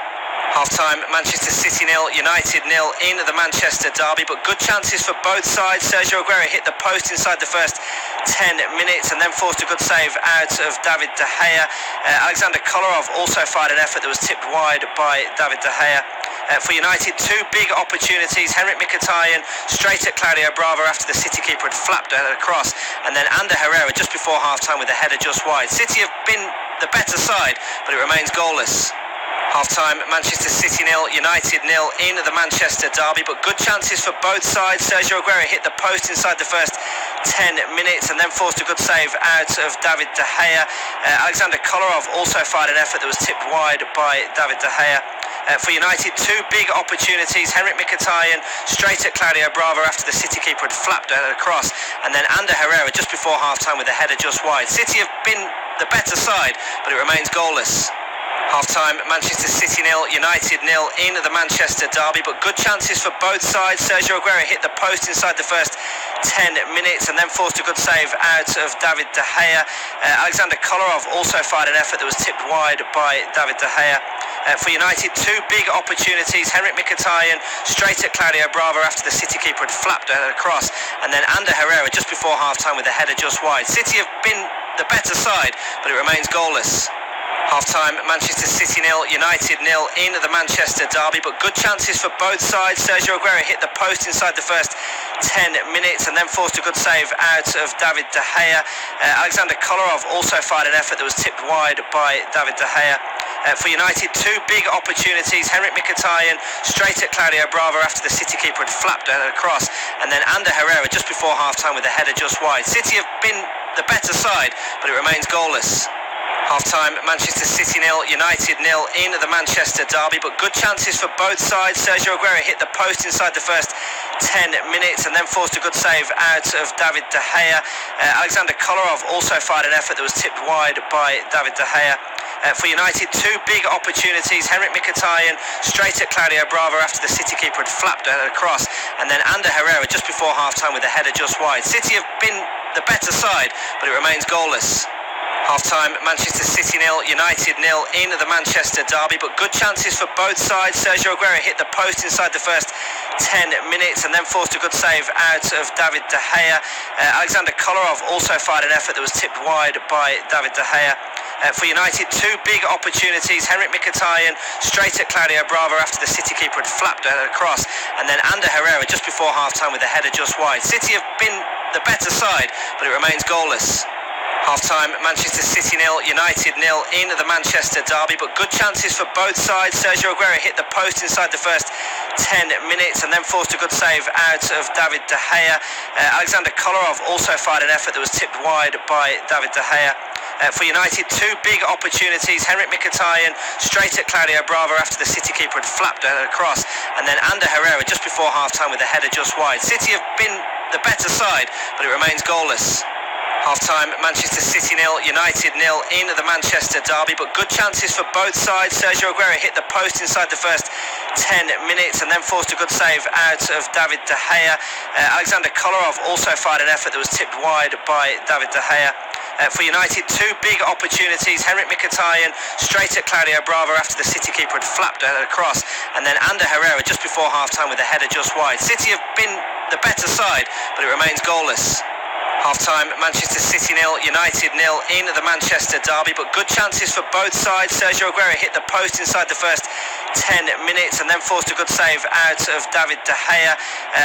Half-time, Manchester City 0, United 0 in the Manchester derby, but good chances for both sides. Sergio Aguero hit the post inside the first 10 minutes and then forced a good save out of David De Gea. Alexander Kolarov also fired an effort that was tipped wide by David De Gea. For United, two big opportunities. Henrik Mkhitaryan straight at Claudio Bravo after the City keeper had flapped it across, and then Ander Herrera just before half-time with a header just wide. City have been the better side, but it remains goalless. Half-time, Manchester City 0, United 0 in the Manchester derby, but good chances for both sides. Sergio Aguero hit the post inside the first 10 minutes and then forced a good save out of David De Gea. Alexander Kolarov also fired an effort that was tipped wide by David De Gea. For United, two big opportunities. Henrik Mkhitaryan straight at Claudio Bravo after the City keeper had flapped it across, and then Ander Herrera just before half-time with a header just wide. City have been the better side, but it remains goalless. Half-time, Manchester City 0, United 0 in the Manchester derby, but good chances for both sides. Sergio Aguero hit the post inside the first 10 minutes and then forced a good save out of David De Gea. Alexander Kolarov also fired an effort that was tipped wide by David De Gea. For United, two big opportunities. Henrik Mkhitaryan straight at Claudio Bravo after the City keeper had flapped it across, and then Ander Herrera just before half-time with a header just wide. City have been the better side, but it remains goalless. Half-time, Manchester City 0, United 0 in the Manchester derby, but good chances for both sides. Sergio Aguero hit the post inside the first 10 minutes and then forced a good save out of David De Gea. Alexander Kolarov also fired an effort that was tipped wide by David De Gea. For United, two big opportunities. Henrik Mkhitaryan straight at Claudio Bravo after the City keeper had flapped it across, and then Ander Herrera just before half-time with a header just wide. City have been the better side, but it remains goalless. Half-time, Manchester City 0, United 0 in the Manchester derby, but good chances for both sides. Sergio Aguero hit the post inside the first 10 minutes and then forced a good save out of David De Gea. Alexander Kolarov also fired an effort that was tipped wide by David De Gea. For United, two big opportunities. Henrik Mkhitaryan straight at Claudio Bravo after the City keeper had flapped it across, and then Ander Herrera just before half-time with a header just wide. City have been the better side, but it remains goalless. Half-time, Manchester City 0, United 0 in the Manchester derby, but good chances for both sides. Sergio Aguero hit the post inside the first 10 minutes and then forced a good save out of David De Gea. Alexander Kolarov also fired an effort that was tipped wide by David De Gea. For United, two big opportunities. Henrik Mkhitaryan straight at Claudio Bravo after the City keeper had flapped it across, and then Ander Herrera just before half-time with a header just wide. City have been the better side, but it remains goalless. Half-time, Manchester City 0, United 0 in the Manchester derby, but good chances for both sides. Sergio Aguero hit the post inside the first 10 minutes and then forced a good save out of David De Gea. Alexander Kolarov also fired an effort that was tipped wide by David De Gea. For United, two big opportunities. Henrik Mkhitaryan straight at Claudio Bravo after the City keeper had flapped it across, and then Ander Herrera just before half-time with a header just wide. City have been the better side, but it remains goalless. Half-time, Manchester City 0, United 0 in the Manchester derby, but good chances for both sides. Sergio Aguero hit the post inside the first 10 minutes and then forced a good save out of David De Gea. Alexander Kolarov also fired an effort that was tipped wide by David De Gea. For United, two big opportunities. Henrik Mkhitaryan straight at Claudio Bravo after the City keeper had flapped it across, and then Ander Herrera just before half-time with a header just wide. City have been the better side, but it remains goalless. Half-time, Manchester City 0, United 0 in the Manchester derby, but good chances for both sides. Sergio Aguero hit the post inside the first 10 minutes and then forced a good save out of David De Gea.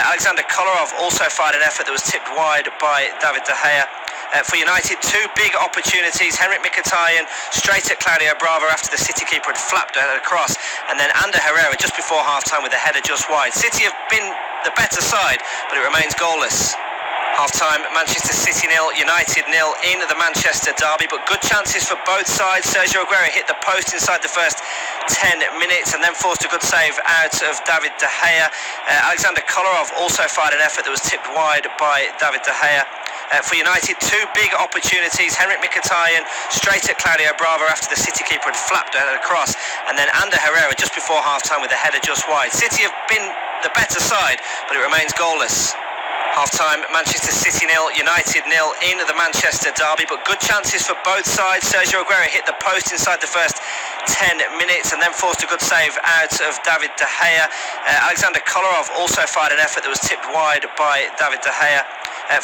Alexander Kolarov also fired an effort that was tipped wide by David De Gea. For United, two big opportunities. Henrik Mkhitaryan straight at Claudio Bravo after the City keeper had flapped across, and then Ander Herrera just before half-time with a header just wide. City have been the better side, but it remains goalless. Half-time, Manchester City 0, United 0 in the Manchester derby, but good chances for both sides. Sergio Aguero hit the post inside the first 10 minutes and then forced a good save out of David De Gea. Alexander Kolarov also fired an effort that was tipped wide by David De Gea. For United, two big opportunities. Henrik Mkhitaryan straight at Claudio Bravo after the City keeper had flapped across, and then Ander Herrera just before half-time with a header just wide. City have been the better side, but it remains goalless. Half-time, Manchester City 0, United 0 in the Manchester derby, but good chances for both sides. Sergio Aguero hit the post inside the first 10 minutes and then forced a good save out of David De Gea. Alexander Kolarov also fired an effort that was tipped wide by David De Gea.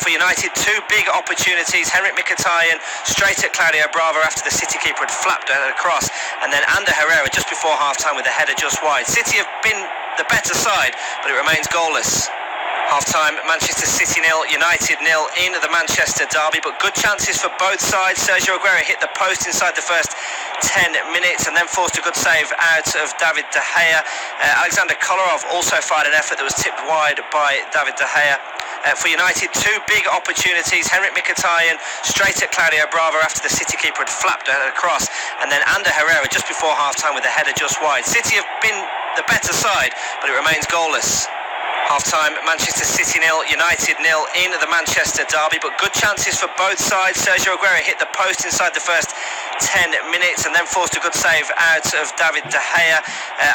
For United, two big opportunities. Henrik Mkhitaryan straight at Claudio Bravo after the City keeper had flapped across, and then Ander Herrera just before half-time with a header just wide. City have been the better side, but it remains goalless. Half-time, Manchester City 0, United 0 in the Manchester derby, but good chances for both sides. Sergio Aguero hit the post inside the first 10 minutes and then forced a good save out of David De Gea. Alexander Kolarov also fired an effort that was tipped wide by David De Gea. For United, two big opportunities. Henrik Mkhitaryan straight at Claudio Bravo after the City keeper had flapped across, and then Ander Herrera just before half-time with a header just wide. City have been the better side, but it remains goalless. Half-time, Manchester City 0, United 0 in the Manchester derby, but good chances for both sides. Sergio Aguero hit the post inside the first 10 minutes and then forced a good save out of David De Gea.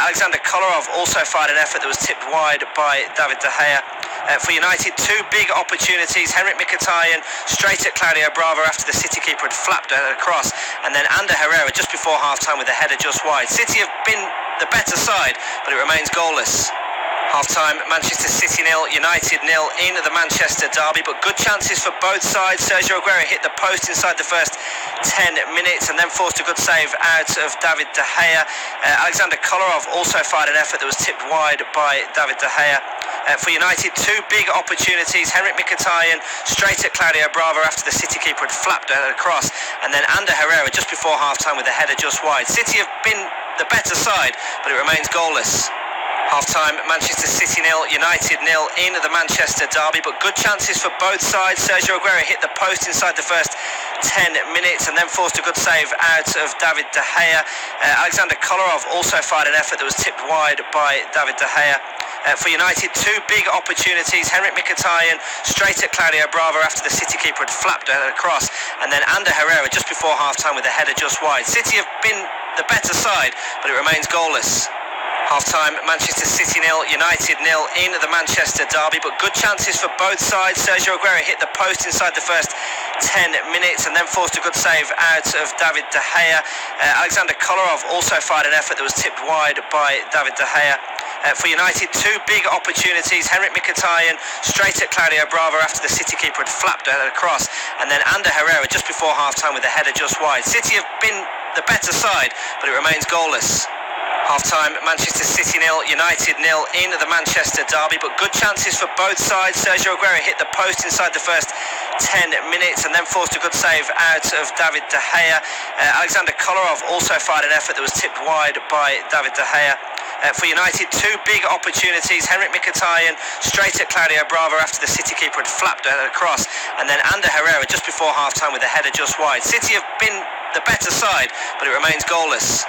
Alexander Kolarov also fired an effort that was tipped wide by David De Gea. For United, two big opportunities. Henrik Mkhitaryan straight at Claudio Bravo after the City keeper had flapped across, and then Ander Herrera just before half-time with a header just wide. City have been the better side, but it remains goalless. Half-time, Manchester City 0, United 0 in the Manchester derby, but good chances for both sides. Sergio Aguero hit the post inside the first 10 minutes and then forced a good save out of David De Gea. Alexander Kolarov also fired an effort that was tipped wide by David De Gea. For United, two big opportunities. Henrik Mkhitaryan straight at Claudio Bravo after the City keeper had flapped across, and then Ander Herrera just before half-time with a header just wide. City have been the better side, but it remains goalless. Half-time, Manchester City 0, United 0 in the Manchester derby, but good chances for both sides. Sergio Aguero hit the post inside the first 10 minutes and then forced a good save out of David De Gea. Alexander Kolarov also fired an effort that was tipped wide by David De Gea. For United, two big opportunities. Henrik Mkhitaryan straight at Claudio Bravo after the City keeper had flapped across, and then Ander Herrera just before half-time with a header just wide. City have been the better side, but it remains goalless. Half-time, Manchester City 0, United 0 in the Manchester derby, but good chances for both sides. Sergio Aguero hit the post inside the first 10 minutes and then forced a good save out of David De Gea. Alexander Kolarov also fired an effort that was tipped wide by David De Gea. For United, two big opportunities. Henrik Mkhitaryan straight at Claudio Bravo after the City keeper had flapped across, and then Ander Herrera just before half-time with a header just wide. City have been the better side, but it remains goalless. Half-time, Manchester City 0, United 0 in the Manchester derby, but good chances for both sides. Sergio Aguero hit the post inside the first 10 minutes and then forced a good save out of David De Gea. Alexander Kolarov also fired an effort that was tipped wide by David De Gea. For United, two big opportunities. Henrik Mkhitaryan straight at Claudio Bravo after the City keeper had flapped across, and then Ander Herrera just before half-time with a header just wide. City have been the better side, but it remains goalless.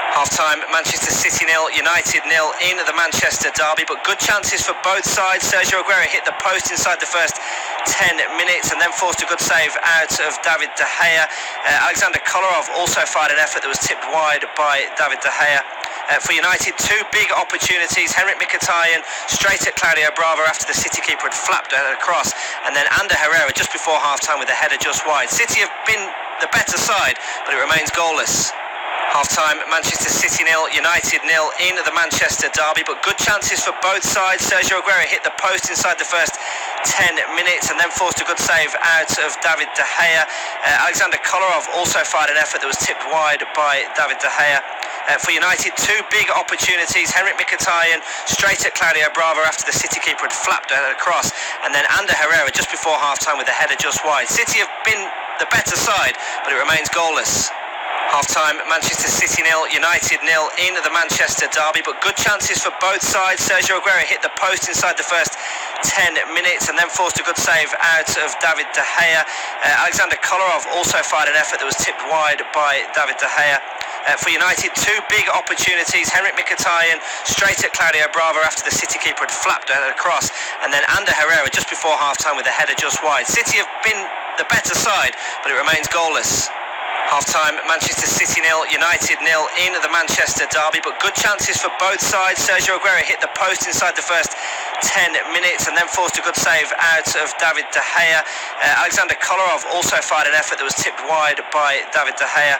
Half-time, Manchester City 0, United 0 in the Manchester derby, but good chances for both sides. Sergio Aguero hit the post inside the first 10 minutes and then forced a good save out of David De Gea. Alexander Kolarov also fired an effort that was tipped wide by David De Gea. For United, two big opportunities. Henrik Mkhitaryan straight at Claudio Bravo after the City keeper had flapped across, and then Ander Herrera just before half-time with a header just wide. City have been the better side, but it remains goalless. Half-time, Manchester City 0, United 0 in the Manchester derby, but good chances for both sides. Sergio Aguero hit the post inside the first 10 minutes and then forced a good save out of David De Gea. Alexander Kolarov also fired an effort that was tipped wide by David De Gea. For United, two big opportunities. Henrik Mkhitaryan straight at Claudio Bravo after the City keeper had flapped across, and then Ander Herrera just before half-time with a header just wide. City have been the better side, but it remains goalless. Half-time, Manchester City 0, United 0 in the Manchester derby, but good chances for both sides. Sergio Aguero hit the post inside the first 10 minutes and then forced a good save out of David De Gea. Alexander Kolarov also fired an effort that was tipped wide by David De Gea. For United, two big opportunities. Henrik Mkhitaryan straight at Claudio Bravo after the City keeper had flapped across, and then Ander Herrera just before half-time with a header just wide. City have been the better side, but it remains goalless. Half-time, Manchester City 0, United 0 in the Manchester derby, but good chances for both sides. Sergio Aguero hit the post inside the first 10 minutes and then forced a good save out of David De Gea. Alexander Kolarov also fired an effort that was tipped wide by David De Gea.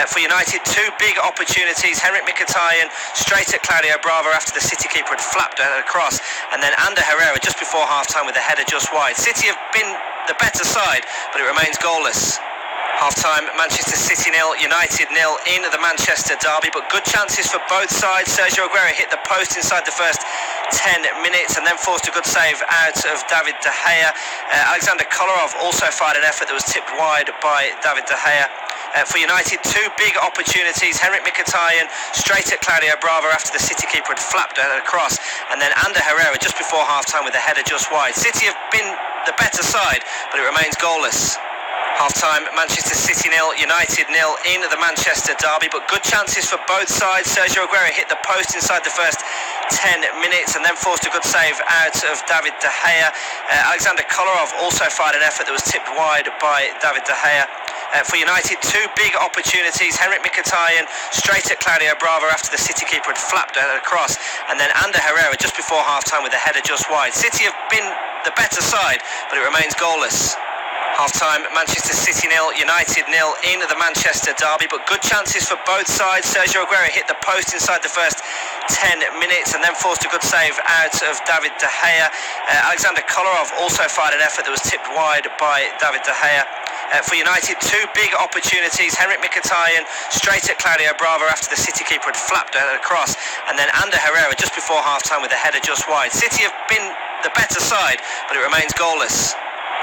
For United, two big opportunities. Henrik Mkhitaryan straight at Claudio Bravo after the City keeper had flapped across, and then Ander Herrera just before half-time with a header just wide. City have been the better side, but it remains goalless. Half-time, Manchester City 0, United 0 in the Manchester derby, but good chances for both sides. Sergio Aguero hit the post inside the first 10 minutes and then forced a good save out of David De Gea. Alexander Kolarov also fired an effort that was tipped wide by David De Gea. For United, two big opportunities. Henrik Mkhitaryan straight at Claudio Bravo after the City keeper had flapped across, and then Ander Herrera just before half-time with a header just wide. City have been the better side, but it remains goalless. Half-time, Manchester City 0, United 0 in the Manchester derby, but good chances for both sides. Sergio Aguero hit the post inside the first 10 minutes and then forced a good save out of David De Gea. Alexander Kolarov also fired an effort that was tipped wide by David De Gea. For United, two big opportunities. Henrik Mkhitaryan straight at Claudio Bravo after the City keeper had flapped across, and then Ander Herrera just before half-time with a header just wide. City have been the better side, but it remains goalless. Half-time, Manchester City 0, United 0 in the Manchester derby, but good chances for both sides. Sergio Aguero hit the post inside the first 10 minutes and then forced a good save out of David De Gea. Alexander Kolarov also fired an effort that was tipped wide by David De Gea. For United, two big opportunities. Henrik Mkhitaryan straight at Claudio Bravo after the City keeper had flapped across, and then Ander Herrera just before half-time with a header just wide. City have been the better side, but it remains goalless.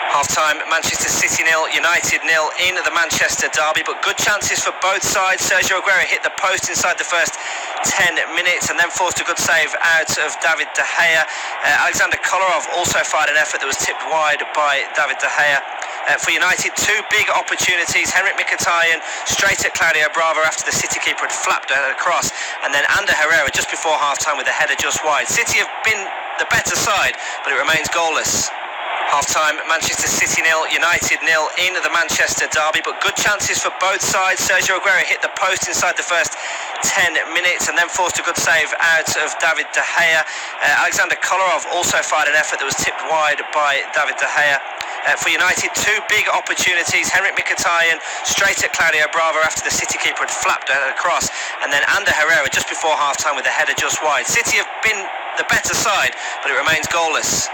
Half-time, Manchester City 0, United 0 in the Manchester derby, but good chances for both sides. Sergio Aguero hit the post inside the first 10 minutes and then forced a good save out of David De Gea. Alexander Kolarov also fired an effort that was tipped wide by David De Gea. For United, two big opportunities. Henrik Mkhitaryan straight at Claudio Bravo after the City keeper had flapped across, and then Ander Herrera just before half-time with a header just wide. City have been the better side, but it remains goalless. Half-time, Manchester City 0, United 0 in the Manchester derby, but good chances for both sides. Sergio Aguero hit the post inside the first 10 minutes and then forced a good save out of David De Gea. Alexander Kolarov also fired an effort that was tipped wide by David De Gea. For United, two big opportunities. Henrik Mkhitaryan straight at Claudio Bravo after the City keeper had flapped across, and then Ander Herrera just before half-time with a header just wide. City have been the better side, but it remains goalless.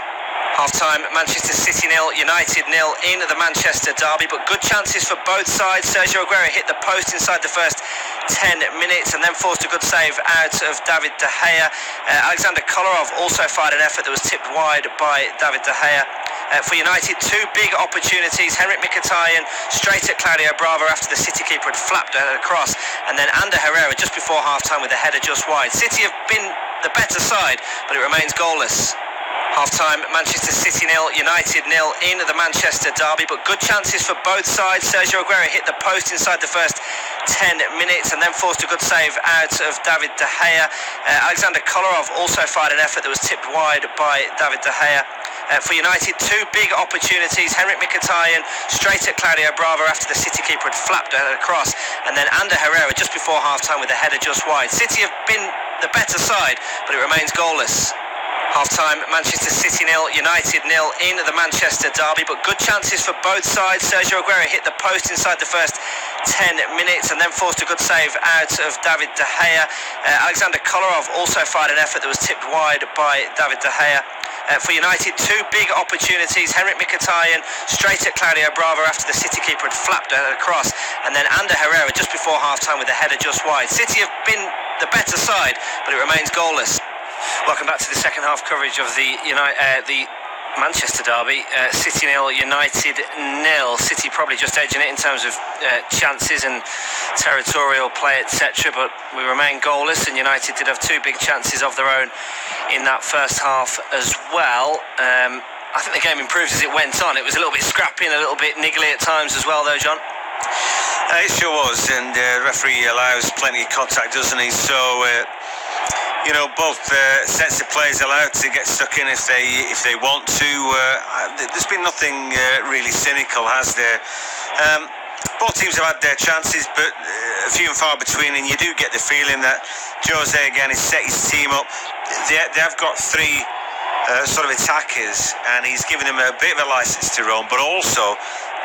Half-time, Manchester City 0, United 0 in the Manchester derby, but good chances for both sides. Sergio Aguero hit the post inside the first 10 minutes and then forced a good save out of David De Gea. Alexander Kolarov also fired an effort that was tipped wide by David De Gea. For United, two big opportunities. Henrik Mkhitaryan straight at Claudio Bravo after the City keeper had flapped across, and then Ander Herrera just before half-time with a header just wide. City have been the better side, but it remains goalless. Half-time, Manchester City 0, United 0 in the Manchester derby, but good chances for both sides. Sergio Aguero hit the post inside the first 10 minutes and then forced a good save out of David De Gea. Alexander Kolarov also fired an effort that was tipped wide by David De Gea. For United, two big opportunities. Henrik Mkhitaryan straight at Claudio Bravo after the City keeper had flapped across, and then Ander Herrera just before half-time with a header just wide. City have been the better side, but it remains goalless. Half-time, Manchester City 0, United 0 in the Manchester derby, but good chances for both sides. Sergio Aguero hit the post inside the first 10 minutes, and then forced a good save out of David De Gea. Alexander Kolarov also fired an effort that was tipped wide by David De Gea. For United, two big opportunities. Henrik Mkhitaryan straight at Claudio Bravo after the City keeper had flapped it across, and then Ander Herrera just before half-time with a header just wide. City have been the better side, but it remains goalless. Welcome back to the second half coverage of the Manchester derby. City 0, United 0. City probably just edging it in terms of chances and territorial play, etc. But we remain goalless, and United did have two big chances of their own in that first half as well. I think the game improved as it went on. It was a little bit scrappy and a little bit niggly at times as well, though, John. It sure was, and the referee allows plenty of contact, doesn't he? So both sets of players allowed to get stuck in if they want to. There's been nothing really cynical, has there? Both teams have had their chances, but few and far between, and you do get the feeling that Jose again has set his team up. They've got three sort of attackers, and he's given them a bit of a licence to roam, but also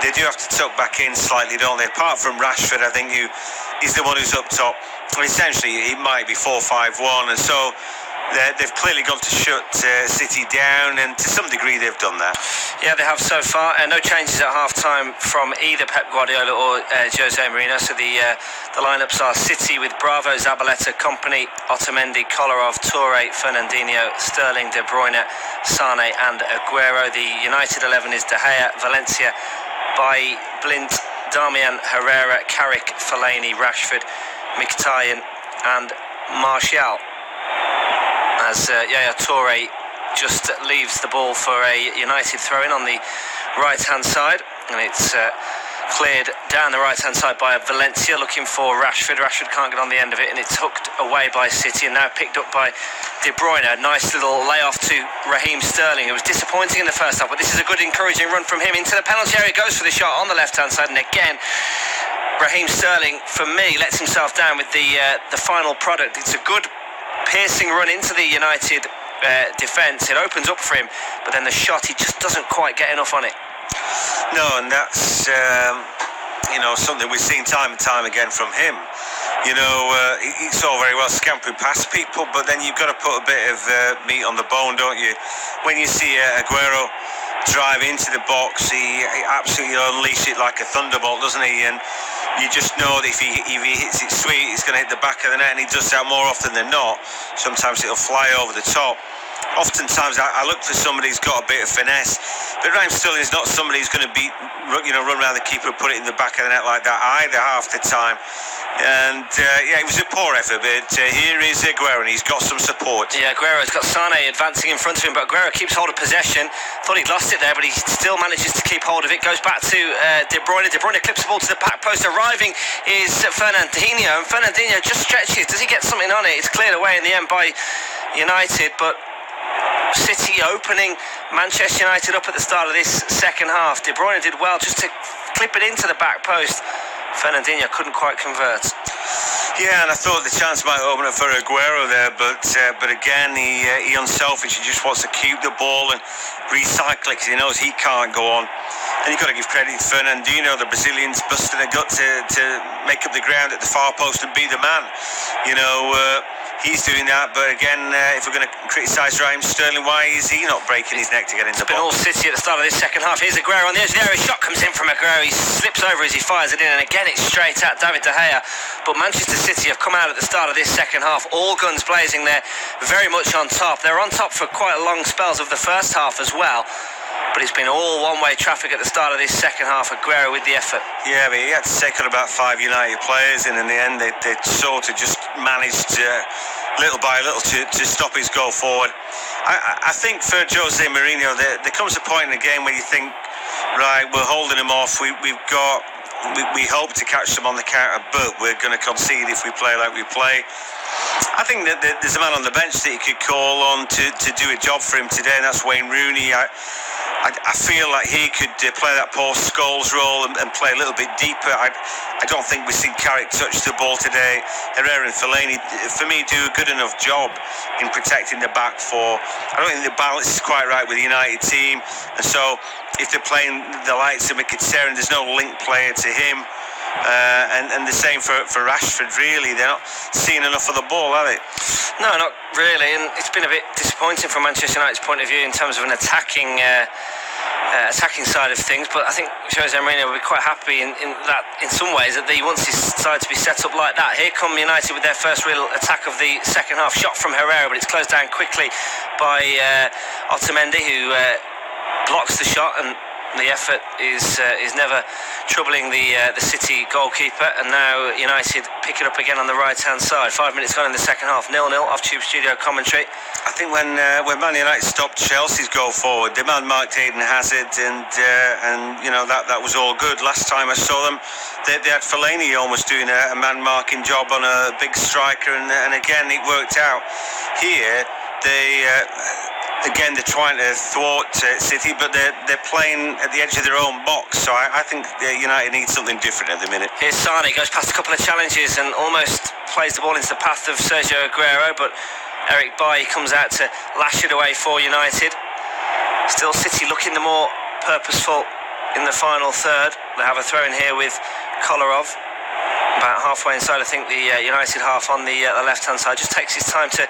they do have to tuck back in slightly, don't they? Apart from Rashford, I think he's the one who's up top. And essentially, it might be 4-5-1, and so they've clearly gone to shut City down, and to some degree they've done that. Yeah, they have so far. No changes at half-time from either Pep Guardiola or Jose Mourinho. So the lineups are City with Bravo, Zabaleta, Kompany, Otamendi, Kolarov, Toure, Fernandinho, Sterling, De Bruyne, Sane and Aguero. The United 11 is De Gea, Valencia, Bailly, Blind, Darmian, Herrera, Carrick, Fellaini, Rashford, Mkhitaryan and Martial. As Yaya Toure just leaves the ball for a United throw-in on the right-hand side, and it's cleared down the right-hand side by Valencia, looking for Rashford. Rashford can't get on the end of it, and it's hooked away by City, and now picked up by De Bruyne. A nice little layoff to Raheem Sterling. It was disappointing in the first half, but this is a good encouraging run from him into the penalty area. Goes for the shot on the left-hand side, and again Raheem Sterling, for me, lets himself down with the final product. It's a good piercing run into the United defence. It opens up for him, but then the shot, he just doesn't quite get enough on it. No, and that's something we've seen time and time again from him. It's all very well scampering past people, but then you've got to put a bit of meat on the bone, don't you? When you see Aguero drive into the box, he absolutely unleashes it like a thunderbolt, doesn't he? And you just know that if he hits it sweet, it's going to hit the back of the net, and he does that more often than not. Sometimes it'll fly over the top. Oftentimes I look for somebody who's got a bit of finesse, but Raheem Sterling is not somebody who's going to run around the keeper and put it in the back of the net like that either half the time. And it was a poor effort, but here is Aguero, and he's got some support. Yeah, Aguero's got Sane advancing in front of him, but Aguero keeps hold of possession. Thought he'd lost it there, but he still manages to keep hold of it. Goes back to De Bruyne. De Bruyne clips the ball to the back post. Arriving is Fernandinho, and Fernandinho just stretches. Does he get something on it? It's cleared away in the end by United, but City opening Manchester United up at the start of this second half. De Bruyne did well just to clip it into the back post. Fernandinho couldn't quite convert. Yeah, and I thought the chance might open up for Aguero there, but again, he unselfish. He just wants to keep the ball and recycle it because he knows he can't go on. And you've got to give credit to Fernandinho, the Brazilian's busting a gut to make up the ground at the far post and be the man. He's doing that, but again, if we're going to criticise Raheem Sterling, why is he not breaking his neck to get into the box? It's been all City at the start of this second half. Here's Aguero on the edge of the area. Shot comes in from Aguero. He slips over as he fires it in, and again it's straight at David De Gea. But Manchester City have come out at the start of this second half, all guns blazing. They're very much on top. They're on top for quite long spells of the first half as well. But it's been all one-way traffic at the start of this second half. Aguero with the effort. Yeah, but he had to take on about 5 United players, and in the end they sort of just managed little by little to stop his goal forward. I think for Jose Mourinho, there comes a point in the game where you think, right, we're holding him off. We hope to catch them on the counter, but we're going to concede if we play like we play. I think that there's a man on the bench that you could call on to do a job for him today, and that's Wayne Rooney. I feel like he could play that Paul Scholes role and play a little bit deeper. I don't think we've seen Carrick touch the ball today. Herrera and Fellaini, for me, do a good enough job in protecting the back four. I don't think the balance is quite right with the United team, and so if they're playing the likes of Mkhitaryan, there's no link player to him. And the same for Rashford, really. They're not seeing enough of the ball, are they? No, not really, and it's been a bit disappointing from Manchester United's point of view in terms of an attacking side of things, but I think Jose Mourinho will be quite happy in that, in some ways, that he wants his side to be set up like that. Here come United with their first real attack of the second half. Shot from Herrera, but it's closed down quickly by Otamendi, who blocks the shot, and the effort is never troubling the City goalkeeper. And now United pick it up again on the right hand side. 5 minutes gone in the second half, 0-0 off Tube Studio commentary. I think when Man United stopped Chelsea's goal forward, they man-marked Eden Hazard, and you know that was all good. Last time I saw them, they had Fellaini almost doing a man-marking job on a big striker, and again it worked out. Here they're trying to thwart City, but they're playing at the edge of their own box. So I think United need something different at the minute. Here's Sane, goes past a couple of challenges and almost plays the ball into the path of Sergio Aguero, but Eric Bailly comes out to lash it away for United. Still City looking the more purposeful in the final third. They have a throw in here with Kolarov. About halfway inside, I think, the United half on the left-hand side. Just takes his time to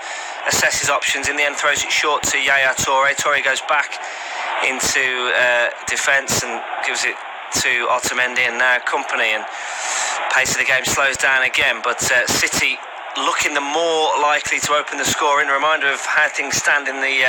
assess his options. In the end, throws it short to Yaya Toure. Toure goes back into defence and gives it to Otamendi, and now Kompany, and pace of the game slows down again. But City looking the more likely to open the scoring. A reminder of how things stand in the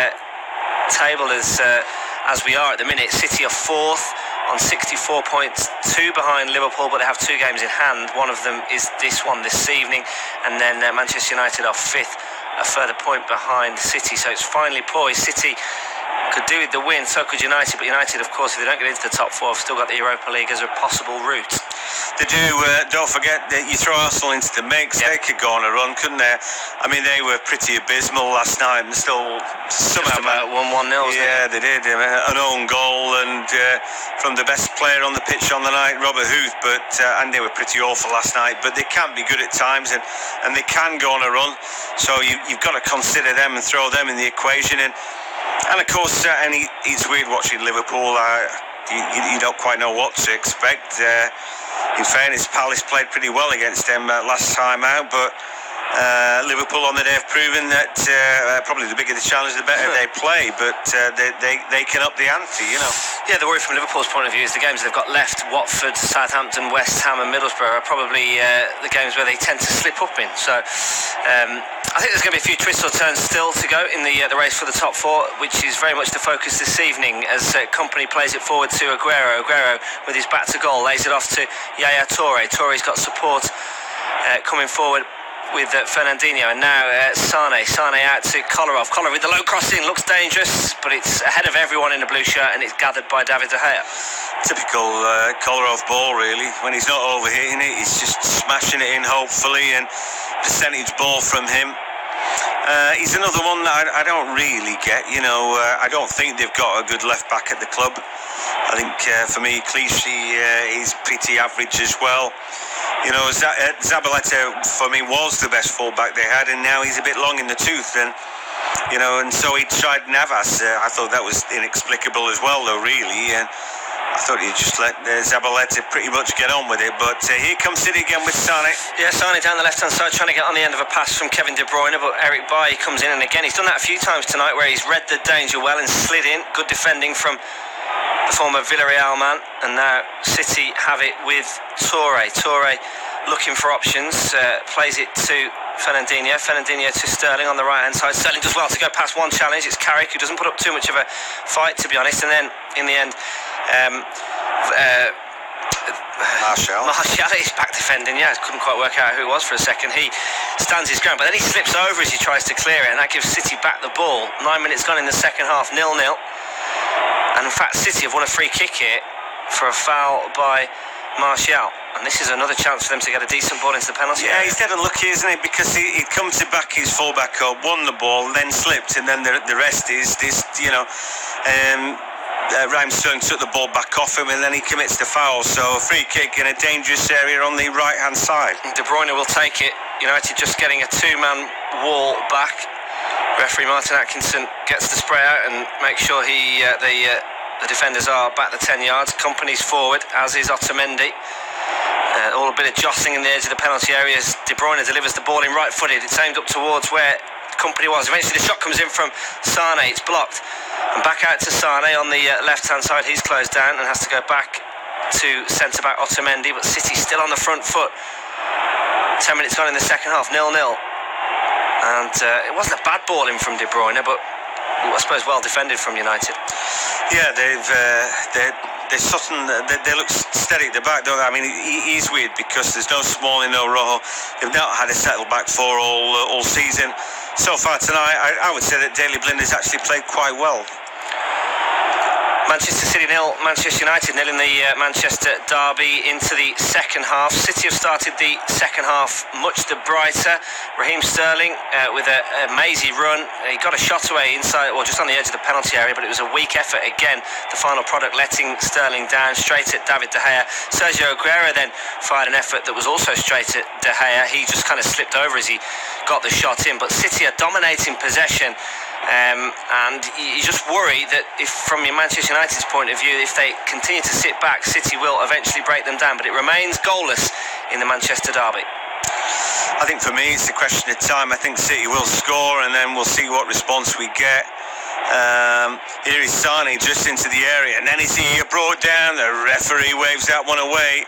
table as we are at the minute. City are fourth on 64 points, 2 behind Liverpool, but they have 2 games in hand. One of them is this one this evening, and then Manchester United are fifth, a further point behind City. So it's finally poised. City could do with the win, so could United, but United, of course, if they don't get into the top 4, have still got the Europa League as a possible route. They do. Don't forget that you throw Arsenal into the mix. Yep. They could go on a run, couldn't they? I mean, they were pretty abysmal last night, and still somehow about 1-1-0. Yeah, they did. An own goal, and from the best player on the pitch on the night, Robert Huth. But and they were pretty awful last night. But they can be good at times, and they can go on a run. So you've got to consider them and throw them in the equation. And of course, and it's weird watching Liverpool. You don't quite know what to expect. In fairness, Palace played pretty well against them last time out, but Liverpool on the day have proven that probably the bigger the challenge, the better they play, but they can up the ante, you know. Yeah, the worry from Liverpool's point of view is the games they've got left, Watford, Southampton, West Ham and Middlesbrough, are probably the games where they tend to slip up in. So I think there's going to be a few twists or turns still to go in the race for the top 4, which is very much the focus this evening as Kompany plays it forward to Aguero. Aguero with his back to goal lays it off to Yaya Toure. Toure's got support coming forward with Fernandinho, and now Sane out to Kolarov. Kolarov with the low crossing, looks dangerous, but it's ahead of everyone in the blue shirt, and it's gathered by David De Gea. Typical Kolarov ball, really. When he's not overhitting it, he's just smashing it in, hopefully, and percentage ball from him. He's another one that I don't really get, you know. I don't think they've got a good left back at the club. I think for me, Clichy is pretty average as well. You know, Zabaleta for me was the best fullback they had, and now he's a bit long in the tooth. And you know, and so he tried Navas. I thought that was inexplicable as well, though, really. And I thought he'd just let Zabaleta pretty much get on with it. But here comes City again with Sane. Yeah, Sane down the left-hand side trying to get on the end of a pass from Kevin De Bruyne, but Eric Bailly comes in, and again he's done that a few times tonight where he's read the danger well and slid in. Good defending from the former Villarreal man, and now City have it with Toure. Toure looking for options, plays it to Fernandinho to Sterling on the right hand side. Sterling does well to go past one challenge. It's Carrick who doesn't put up too much of a fight, to be honest, and then in the end Martial is back defending. Yeah, couldn't quite work out who it was for a second. He stands his ground, but then he slips over as he tries to clear it, and that gives City back the ball. 9 minutes gone in the second half, 0-0. And in fact, City have won a free kick here for a foul by Martial, and this is another chance for them to get a decent ball into the penalty area. Yeah, he's dead unlucky, isn't it? Because he comes to back his fullback up, won the ball, then slipped, and then the rest is this, you know. Raheem Sterling took the ball back off him, and then he commits the foul. So a free kick in a dangerous area on the right hand side. De Bruyne will take it. United just getting a 2-man wall back. Referee Martin Atkinson gets the spray out and makes sure they The defenders are back the 10 yards. Company's forward, as is Otamendi. All a bit of jostling in the edge of the penalty area as De Bruyne delivers the ball in right-footed. It's aimed up towards where Company was. Eventually the shot comes in from Sane. It's blocked. And back out to Sane on the left-hand side. He's closed down and has to go back to centre-back Otamendi. But City still on the front foot. 10 minutes gone in the second half, 0-0. And it wasn't a bad ball in from De Bruyne, but I suppose well defended from United. Yeah, they look steady at the back, don't they? I mean, he's weird because there's no Smalling, no Rojo. They've not had a settled back four all season. So far tonight, I would say that Daley Blind has actually played quite well. Manchester City 0, Manchester United 0 in the Manchester derby into the second half. City have started the second half much the brighter. Raheem Sterling with a mazy run. He got a shot away inside, or just on the edge of the penalty area, but it was a weak effort again. The final product letting Sterling down straight at David De Gea. Sergio Aguero then fired an effort that was also straight at De Gea. He just kind of slipped over as he got the shot in. But City are dominating possession. And you just worry that if, from your Manchester United's point of view, if they continue to sit back, City will eventually break them down. But it remains goalless in the Manchester derby. I think for me it's a question of time. I think City will score and then we'll see what response we get. Here is Sane just into the area, and then is he brought down? The referee waves that one away.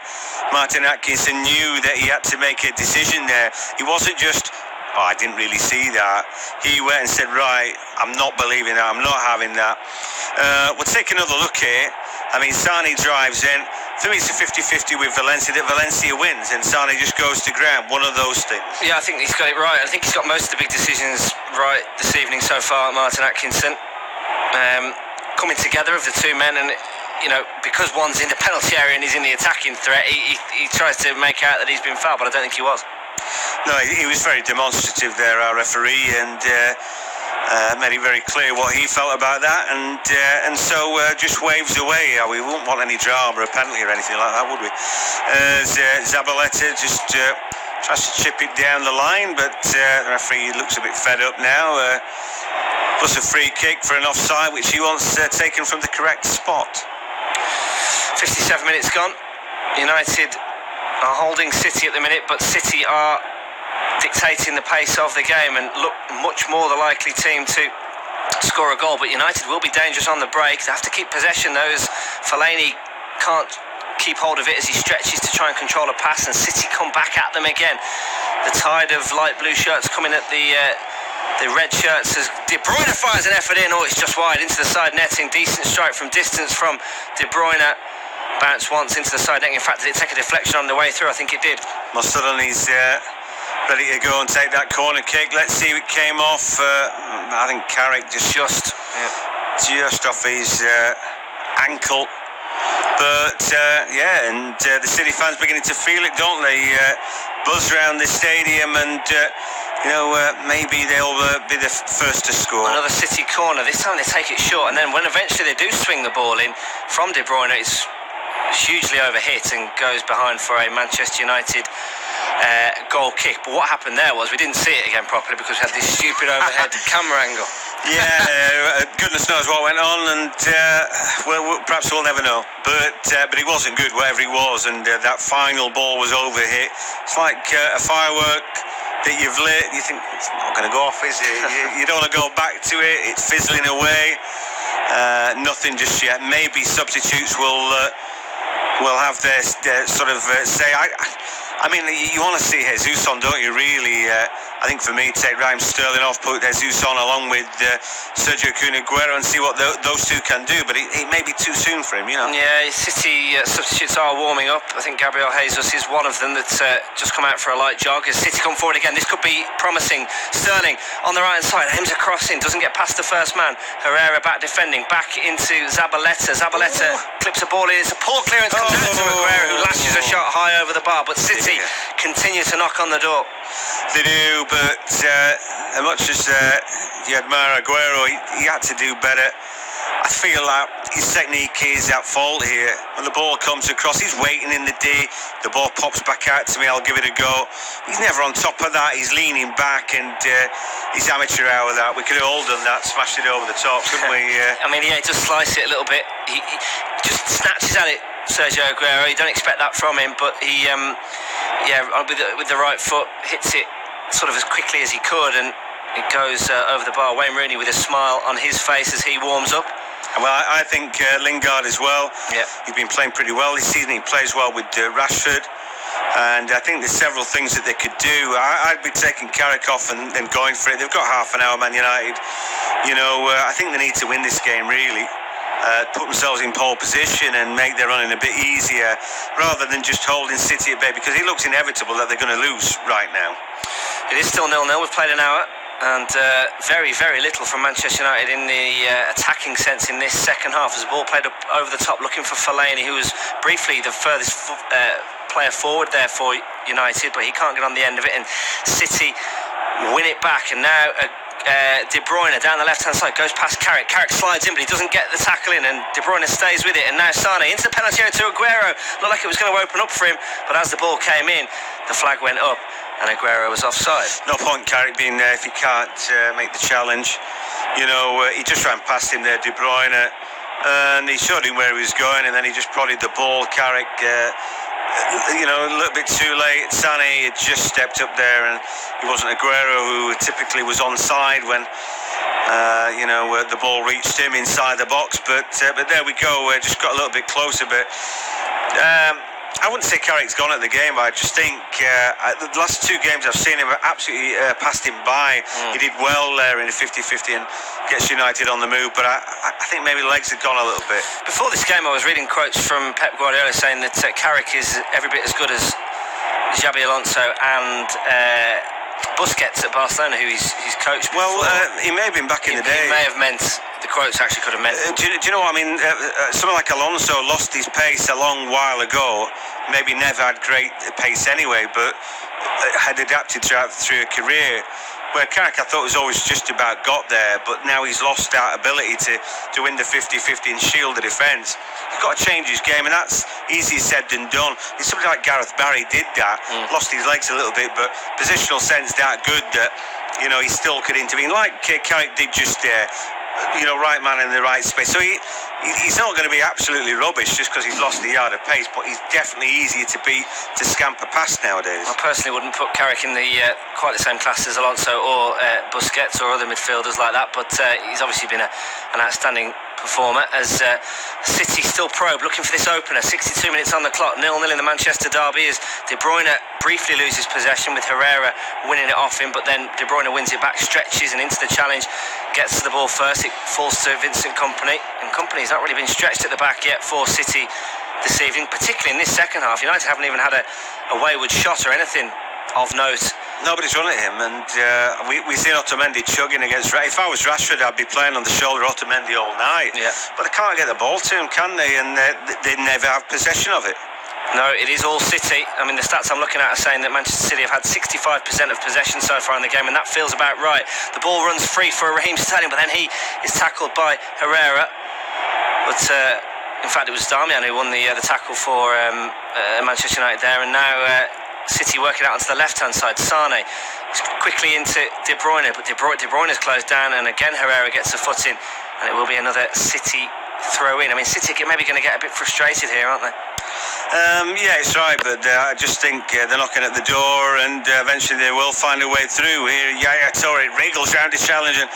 Martin Atkinson knew that he had to make a decision there. He wasn't just, oh, I didn't really see that. He went and said, right, I'm not believing that, I'm not having that. We'll take another look here. I mean, Sane drives in. For me, it's a 50-50 with Valencia, that Valencia wins and Sane just goes to ground. One of those things. Yeah, I think he's got it right. I think he's got most of the big decisions right this evening so far, Martin Atkinson. Coming together of the two men, and because one's in the penalty area and he's in the attacking threat, he tries to make out that he's been fouled, but I don't think he was. No, he was very demonstrative there, our referee, and made it very clear what he felt about that, and so just waves away. We wouldn't want any drama or a penalty or anything like that, would we? Zabaleta just tries to chip it down the line, but the referee looks a bit fed up now. Plus a free kick for an offside, which he wants taken from the correct spot. 57 minutes gone. United are holding City at the minute, but City are dictating the pace of the game and look much more the likely team to score a goal. But United will be dangerous on the break. They have to keep possession though, as Fellaini can't keep hold of it as he stretches to try and control a pass, and City come back at them again. The tide of light blue shirts coming at the red shirts as De Bruyne fires an effort in. Oh, it's just wide into the side netting. Decent strike from distance from De Bruyne. Bounce once into the side netting. In fact, did it take a deflection on the way through? I think it did. Mussolini's ready to go and take that corner kick. Let's see if it came off. I think Carrick just off his ankle. But and the City fans beginning to feel it, don't they? Buzz around the stadium, and maybe they'll be the first to score. Another City corner. This time they take it short, and then when eventually they do swing the ball in from De Bruyne, it's hugely overhit and goes behind for a Manchester United goal kick. But what happened there was we didn't see it again properly because we had this stupid overhead camera angle. Yeah, goodness knows what went on, and perhaps we'll never know. But it wasn't good, wherever it was, and that final ball was overhit. It's like a firework that you've lit. You think it's not going to go off, is it? You don't want to go back to it. It's fizzling away. Nothing just yet. Maybe substitutes will have their sort of say. I mean, you want to see Jesus on, don't you, really? I think for me, take Raheem Sterling off, put Jesus on along with Sergio Aguero and see what those two can do. But it may be too soon for him, Yeah, City substitutes are warming up. I think Gabriel Jesus is one of them that's just come out for a light jog. As City come forward again, this could be promising. Sterling on the right-hand side, aims a cross in, doesn't get past the first man. Herrera back defending, back into Zabaleta. Zabaleta clips a ball in. It's a poor clearance, comes out to Aguero, who lashes a shot high over the bar. But City continue to knock on the door. They do, but as much as you admire Aguero, he had to do better. I feel like his technique is at fault here. When the ball comes across, he's waiting in the D. The ball pops back out to me, I'll give it a go. He's never on top of that. He's leaning back, and he's amateur hour that. We could have all done that, smashed it over the top, couldn't we? I mean, yeah, he does slice it a little bit. He just snatches at it, Sergio Aguero. You don't expect that from him, but he, with the right foot, hits it sort of as quickly as he could, and it goes over the bar. Wayne Rooney with a smile on his face as he warms up. Well, I think Lingard as well. Yeah. He's been playing pretty well this season. He plays well with Rashford. And I think there's several things that they could do. I'd be taking Carrick off and going for it. They've got half an hour, Man United. You know, I think they need to win this game, really. Put themselves in pole position and make their running a bit easier, rather than just holding City at bay, because it looks inevitable that they're going to lose right now. It is still 0-0. We've played an hour. And very, very little from Manchester United in the attacking sense in this second half, as the ball played up over the top looking for Fellaini, who was briefly the furthest player forward there for United, but he can't get on the end of it, and City win it back. And now De Bruyne down the left-hand side goes past Carrick. Carrick slides in, but he doesn't get the tackle in, and De Bruyne stays with it. And now Sane into the penalty area to Aguero. Looked like it was going to open up for him, but as the ball came in, the flag went up and Aguero was offside. No point Carrick being there if he can't make the challenge. You know, he just ran past him there, De Bruyne, and he showed him where he was going, and then he just prodded the ball. Carrick, you know, a little bit too late. Sané had just stepped up there, and it wasn't Aguero who typically was onside when you know, the ball reached him inside the box. But there we go. Just got a little bit closer, but. I wouldn't say Carrick's gone at the game, but I just think the last two games I've seen him absolutely passed him by. He did well there in the 50-50 and gets United on the move, but I think maybe legs had gone a little bit. Before this game I was reading quotes from Pep Guardiola saying that Carrick is every bit as good as Xabi Alonso and Busquets at Barcelona, who he's coached before. Well, he may have been back in the day. He may have meant, the quotes actually could have meant. Do you know what I mean? Someone like Alonso lost his pace a long while ago. Maybe never had great pace anyway, but had adapted through a career. Where Carrick, I thought, was always just about got there, but now he's lost that ability to win the 50-50 and shield the defence. He's got to change his game, and that's easier said than done. It's somebody like Gareth Barry did that, lost his legs a little bit, but positional sense that good that, you know, he still could intervene, like Carrick did just there. You know, right man in the right space. So he's not going to be absolutely rubbish just because he's lost a yard of pace, but he's definitely easier to beat to scamper past nowadays. I personally wouldn't put Carrick in the quite the same class as Alonso or Busquets or other midfielders like that, but he's obviously been an outstanding performer as City still probe, looking for this opener. 62 minutes on the clock, 0-0 in the Manchester derby as De Bruyne briefly loses possession with Herrera winning it off him, but then De Bruyne wins it back, stretches and into the challenge, gets to the ball first. It falls to Vincent Kompany, and Kompany's not really been stretched at the back yet for City this evening, particularly in this second half. United haven't even had a wayward shot or anything of note. Nobody's run at him, and we've seen Otamendi chugging against. If I was Rashford, I'd be playing on the shoulder of Otamendi all night. Yeah. But they can't get the ball to him, can they? And they never have possession of it. No, it is all City. I mean, the stats I'm looking at are saying that Manchester City have had 65% of possession so far in the game, and that feels about right. The ball runs free for Raheem Sterling, but then he is tackled by Herrera. But in fact, it was Darmian who won the tackle for Manchester United there, and now City working out onto the left-hand side. Sane quickly into De Bruyne, but De Bruyne is closed down, and again Herrera gets a foot in, and it will be another City throw in. I mean, City are maybe going to get a bit frustrated here, aren't they? Yeah, it's right, but I just think they're knocking at the door, and eventually they will find a way through. Here, Yaya Toure wriggles round his challenge, and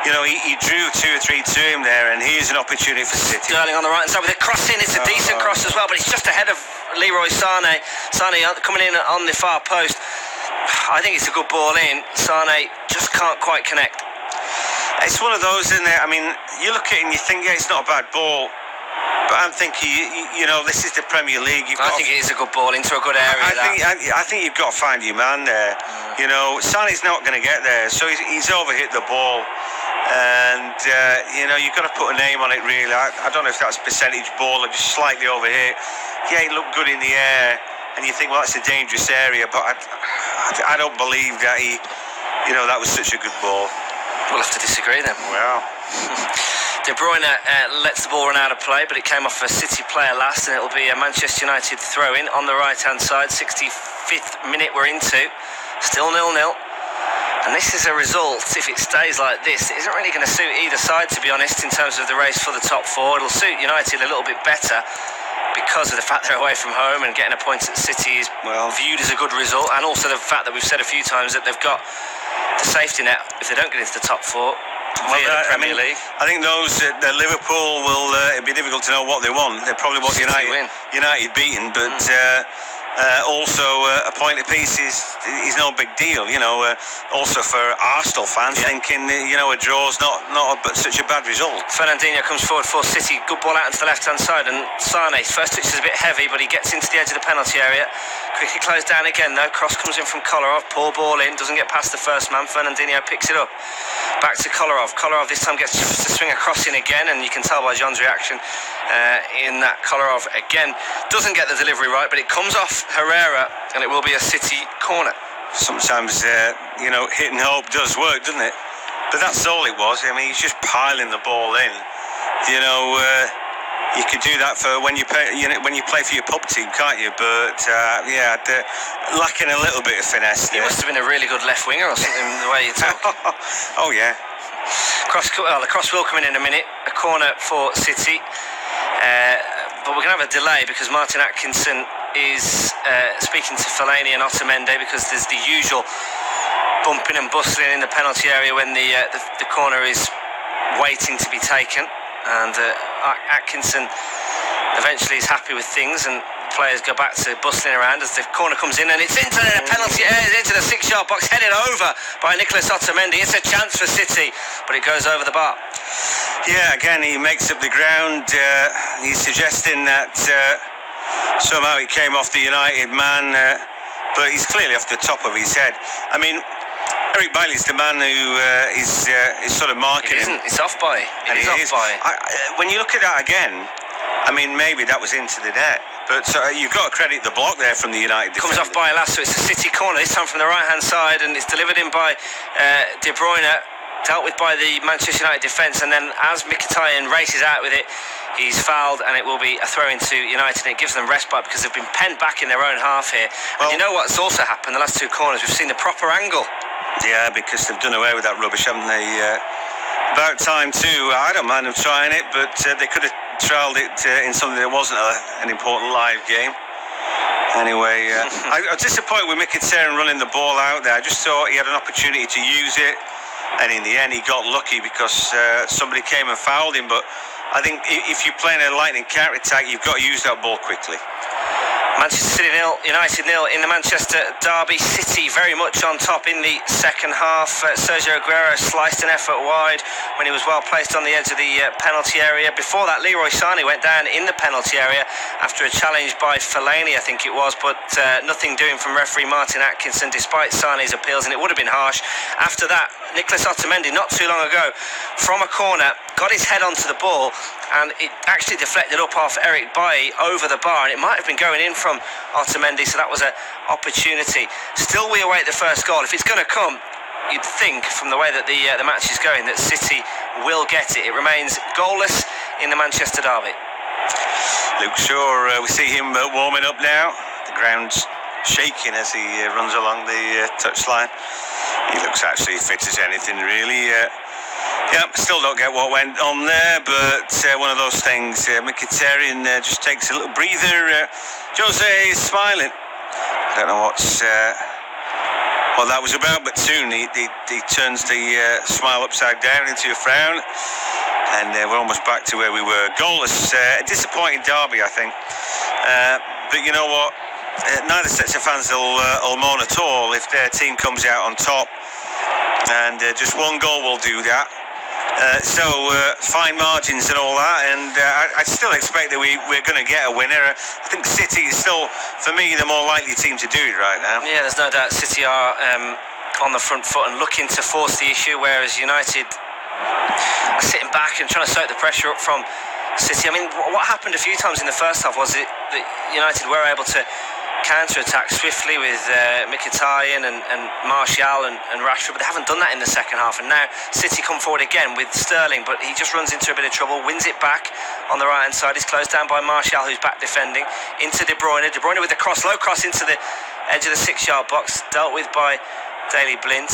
you know he drew 2 or 3 to him there, and here's an opportunity for City. Sterling on the right hand side with a cross in. It's a decent cross as well, but it's just ahead of Leroy Sane. Sane coming in on the far post. I think it's a good ball in. Sane just can't quite connect. It's one of those, isn't it? I mean, you look at it and you think, yeah, it's not a bad ball. But I'm thinking, you know, this is the Premier League. I think it is a good ball into a good area. I think you've got to find your man there. You know, Sané's not going to get there, so he's overhit the ball. And, you know, you've got to put a name on it, really. I don't know if that's percentage ball or just slightly overhit. Yeah, it looked good in the air. And you think, well, that's a dangerous area. But I don't believe that that was such a good ball. We'll have to disagree then. Well. De Bruyne lets the ball run out of play, but it came off a City player last, and it'll be a Manchester United throw-in on the right-hand side. 65th minute we're into, still 0-0. And this is a result, if it stays like this, it isn't really going to suit either side, to be honest, in terms of the race for the top four. It'll suit United a little bit better because of the fact they're away from home, and getting a point at City is viewed as a good result, and also the fact that we've said a few times that they've got the safety net if they don't get into the top four. Via the Premier League. I think those Liverpool will. It'd be difficult to know what they want. They probably want United beaten, but also a point apiece is no big deal. You know, also for Arsenal fans, thinking a draw's not such a bad result. Fernandinho comes forward for City. Good ball out into the left hand side, and Sane, first touch is a bit heavy, but he gets into the edge of the penalty area. Quickly closed down again though. Cross comes in from Kolarov. Poor ball in, doesn't get past the first man. Fernandinho picks it up. Back to Kolarov. Kolarov this time gets to swing a cross in again, and you can tell by John's reaction in that Kolarov again doesn't get the delivery right, but it comes off Herrera, and it will be a City corner. Sometimes hit and hope does work, doesn't it? But that's all it was. I mean, he's just piling the ball in. You could do that for when you play for your pub team, can't you? But lacking a little bit of finesse. He must have been a really good left winger or something, the way you talk. Oh yeah. The cross will come in a minute. A corner for City, but we're going to have a delay because Martin Atkinson is speaking to Fellaini and Otamendi, because there's the usual bumping and bustling in the penalty area when the corner is waiting to be taken. And Atkinson eventually is happy with things, and players go back to bustling around as the corner comes in, and it's into the penalty area, into the 6-yard box, headed over by Nicolas Otamendi. It's a chance for City, but it goes over the bar. Yeah, again, he makes up the ground. He's suggesting that somehow it came off the United man, but he's clearly off the top of his head. I mean, Eric Bailey's the man who is sort of marking him. It's off by. When you look at that again, I mean, maybe that was into the net. But you've got to credit the block there from the United defender. Comes off by last, so it's a City corner, this time from the right-hand side, and it's delivered in by De Bruyne, dealt with by the Manchester United defence, and then as Mkhitaryan races out with it, he's fouled, and it will be a throw into United, and it gives them respite because they've been penned back in their own half here. And you know what's also happened, the last two corners, we've seen the proper angle. Yeah, because they've done away with that rubbish, haven't they? About time too. I don't mind them trying it, but they could have trialled it in something that wasn't an important live game. Anyway, I was disappointed with Mkhitaryan running the ball out there. I just thought he had an opportunity to use it, and in the end he got lucky because somebody came and fouled him. But I think if you're playing a lightning counter-attack, you've got to use that ball quickly. Manchester City 0, United 0 in the Manchester derby. City very much on top in the second half. Sergio Aguero sliced an effort wide when he was well placed on the edge of the penalty area. Before that, Leroy Sane went down in the penalty area after a challenge by Fellaini, I think it was, but nothing doing from referee Martin Atkinson despite Sane's appeals, and it would have been harsh. After that, Nicolas Otamendi, not too long ago, from a corner, got his head onto the ball, and it actually deflected up off Eric Bailly over the bar, and it might have been going in from Otamendi, so that was an opportunity. Still, we await the first goal. If it's going to come, you'd think from the way that the match is going that City will get it. It remains goalless in the Manchester derby. Luke Shaw, we see him warming up now. The ground's shaking as he runs along the touchline. He looks actually fit as anything, really. Still don't get what went on there, but one of those things. Mkhitaryan just takes a little breather. Jose is smiling. I don't know what that was about, but soon he turns the smile upside down into a frown, and we're almost back to where we were. Goalless, a disappointing derby, I think. But you know what? Neither sets of fans will moan at all if their team comes out on top, and just one goal will do that. So fine margins and all that, and I still expect that we're going to get a winner. I think City is still, for me, the more likely team to do it right now. Yeah, there's no doubt City are on the front foot and looking to force the issue, whereas United are sitting back and trying to soak the pressure up from City. I mean, what happened a few times in the first half was that United were able to counter-attack swiftly with Mkhitaryan and Martial and Rashford, but they haven't done that in the second half. And now City come forward again with Sterling, but he just runs into a bit of trouble, wins it back on the right-hand side. He's closed down by Martial, who's back defending, into De Bruyne. De Bruyne with the cross, low cross into the edge of the 6-yard box, dealt with by Daley Blind.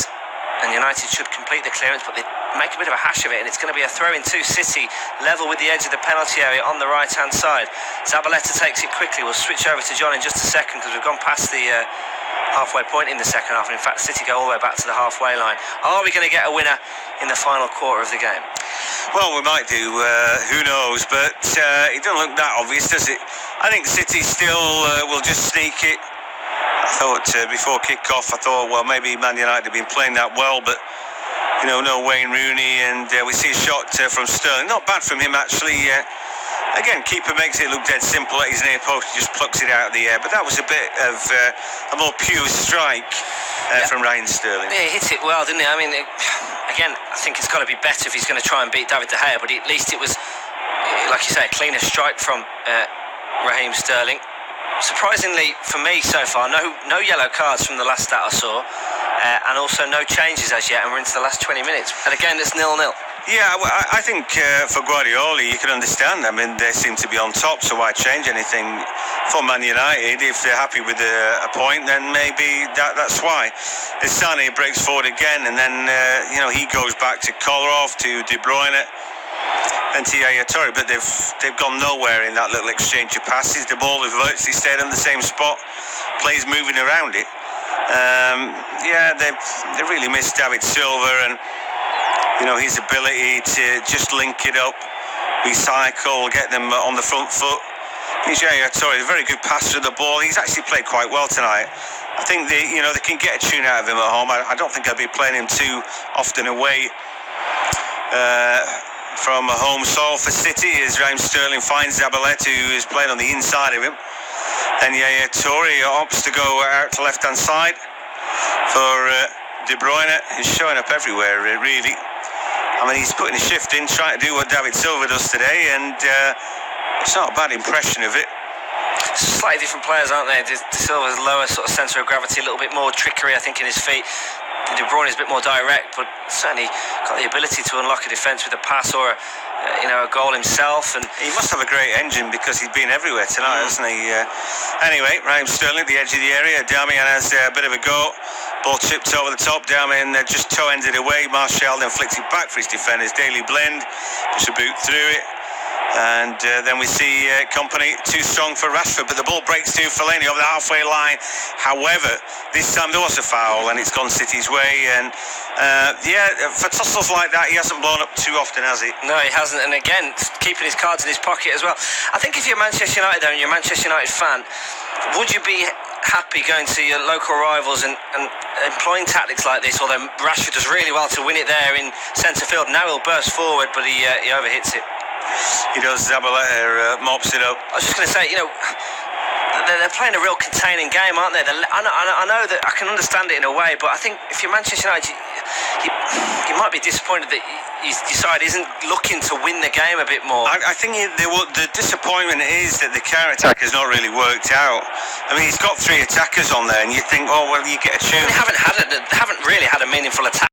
And United should complete the clearance, but they make a bit of a hash of it, and it's going to be a throw in to City, level with the edge of the penalty area on the right-hand side. Zabaleta takes it quickly. We'll switch over to John in just a second, because we've gone past the halfway point in the second half, and in fact City go all the way back to the halfway line. Are we going to get a winner in the final quarter of the game? Well, we might do, who knows, but it doesn't look that obvious, does it? I think City still will just sneak it. I thought before kick-off, I thought, well, maybe Man United have been playing that well, but, you know, no Wayne Rooney, and we see a shot from Sterling. Not bad from him, actually. Again, keeper makes it look dead simple at his near post, he just plucks it out of the air, but that was a bit of a more pure strike from Raheem Sterling. Yeah, he hit it well, didn't he? I mean, again, I think it's got to be better if he's going to try and beat David De Gea, but at least it was, like you say, a cleaner strike from Raheem Sterling. Surprisingly for me so far, no yellow cards from the last stat I saw, and also no changes as yet, and we're into the last 20 minutes. And again, it's 0-0. Yeah, well, I think for Guardiola, you can understand. I mean, they seem to be on top, so why change anything? For Man United, if they're happy with a point, then maybe that's why. Sané breaks forward again, and then he goes back to Kolarov, to De Bruyne, and to Yaya Toure, but they've gone nowhere in that little exchange of passes. The ball has virtually stayed on the same spot. Players moving around it. They really missed David Silva and his ability to just link it up, recycle, get them on the front foot. He's Yaya Toure, a very good passer of the ball. He's actually played quite well tonight. I think they can get a tune out of him at home. I don't think they'll be playing him too often away. From a home soil for City, as Raheem Sterling finds Zabaleta, who is playing on the inside of him, and Yaya Toure opts to go out to left-hand side for De Bruyne. He's showing up everywhere, really. I mean, he's putting a shift in, trying to do what David Silva does today, and it's not a bad impression of it. Slightly different players, aren't they? De Silva's lower sort of centre of gravity, a little bit more trickery, I think, in his feet. De Bruyne is a bit more direct, but certainly got the ability to unlock a defence with a pass or a goal himself. And he must have a great engine, because he's been everywhere tonight, hasn't he? Anyway, Raheem Sterling at the edge of the area. Darmian has a bit of a go. Ball chipped over the top. Darmian just toe-ended away. Martial then flicks it back for his defenders. Daley Blind puts a boot through it. And then we see Company too strong for Rashford, but the ball breaks to Fellaini over the halfway line. However, this time there was a foul, and it's gone City's way. And for tussles like that, he hasn't blown up too often, has he? No, he hasn't. And again, keeping his cards in his pocket as well. I think if you're Manchester United, though, and you're a Manchester United fan, would you be happy going to your local rivals and employing tactics like this? Although Rashford does really well to win it there in centre field. Now he'll burst forward, but he overhits it. He does. Zabaleta mops it up. I was just going to say, they're playing a real containing game, aren't they? I know that I can understand it in a way, but I think if you're Manchester United, you might be disappointed that your side isn't looking to win the game a bit more. I think the disappointment is that the counter-attack has not really worked out. I mean, he's got 3 attackers on there, and you think, oh, well, you get a tune. They haven't really had a meaningful attack.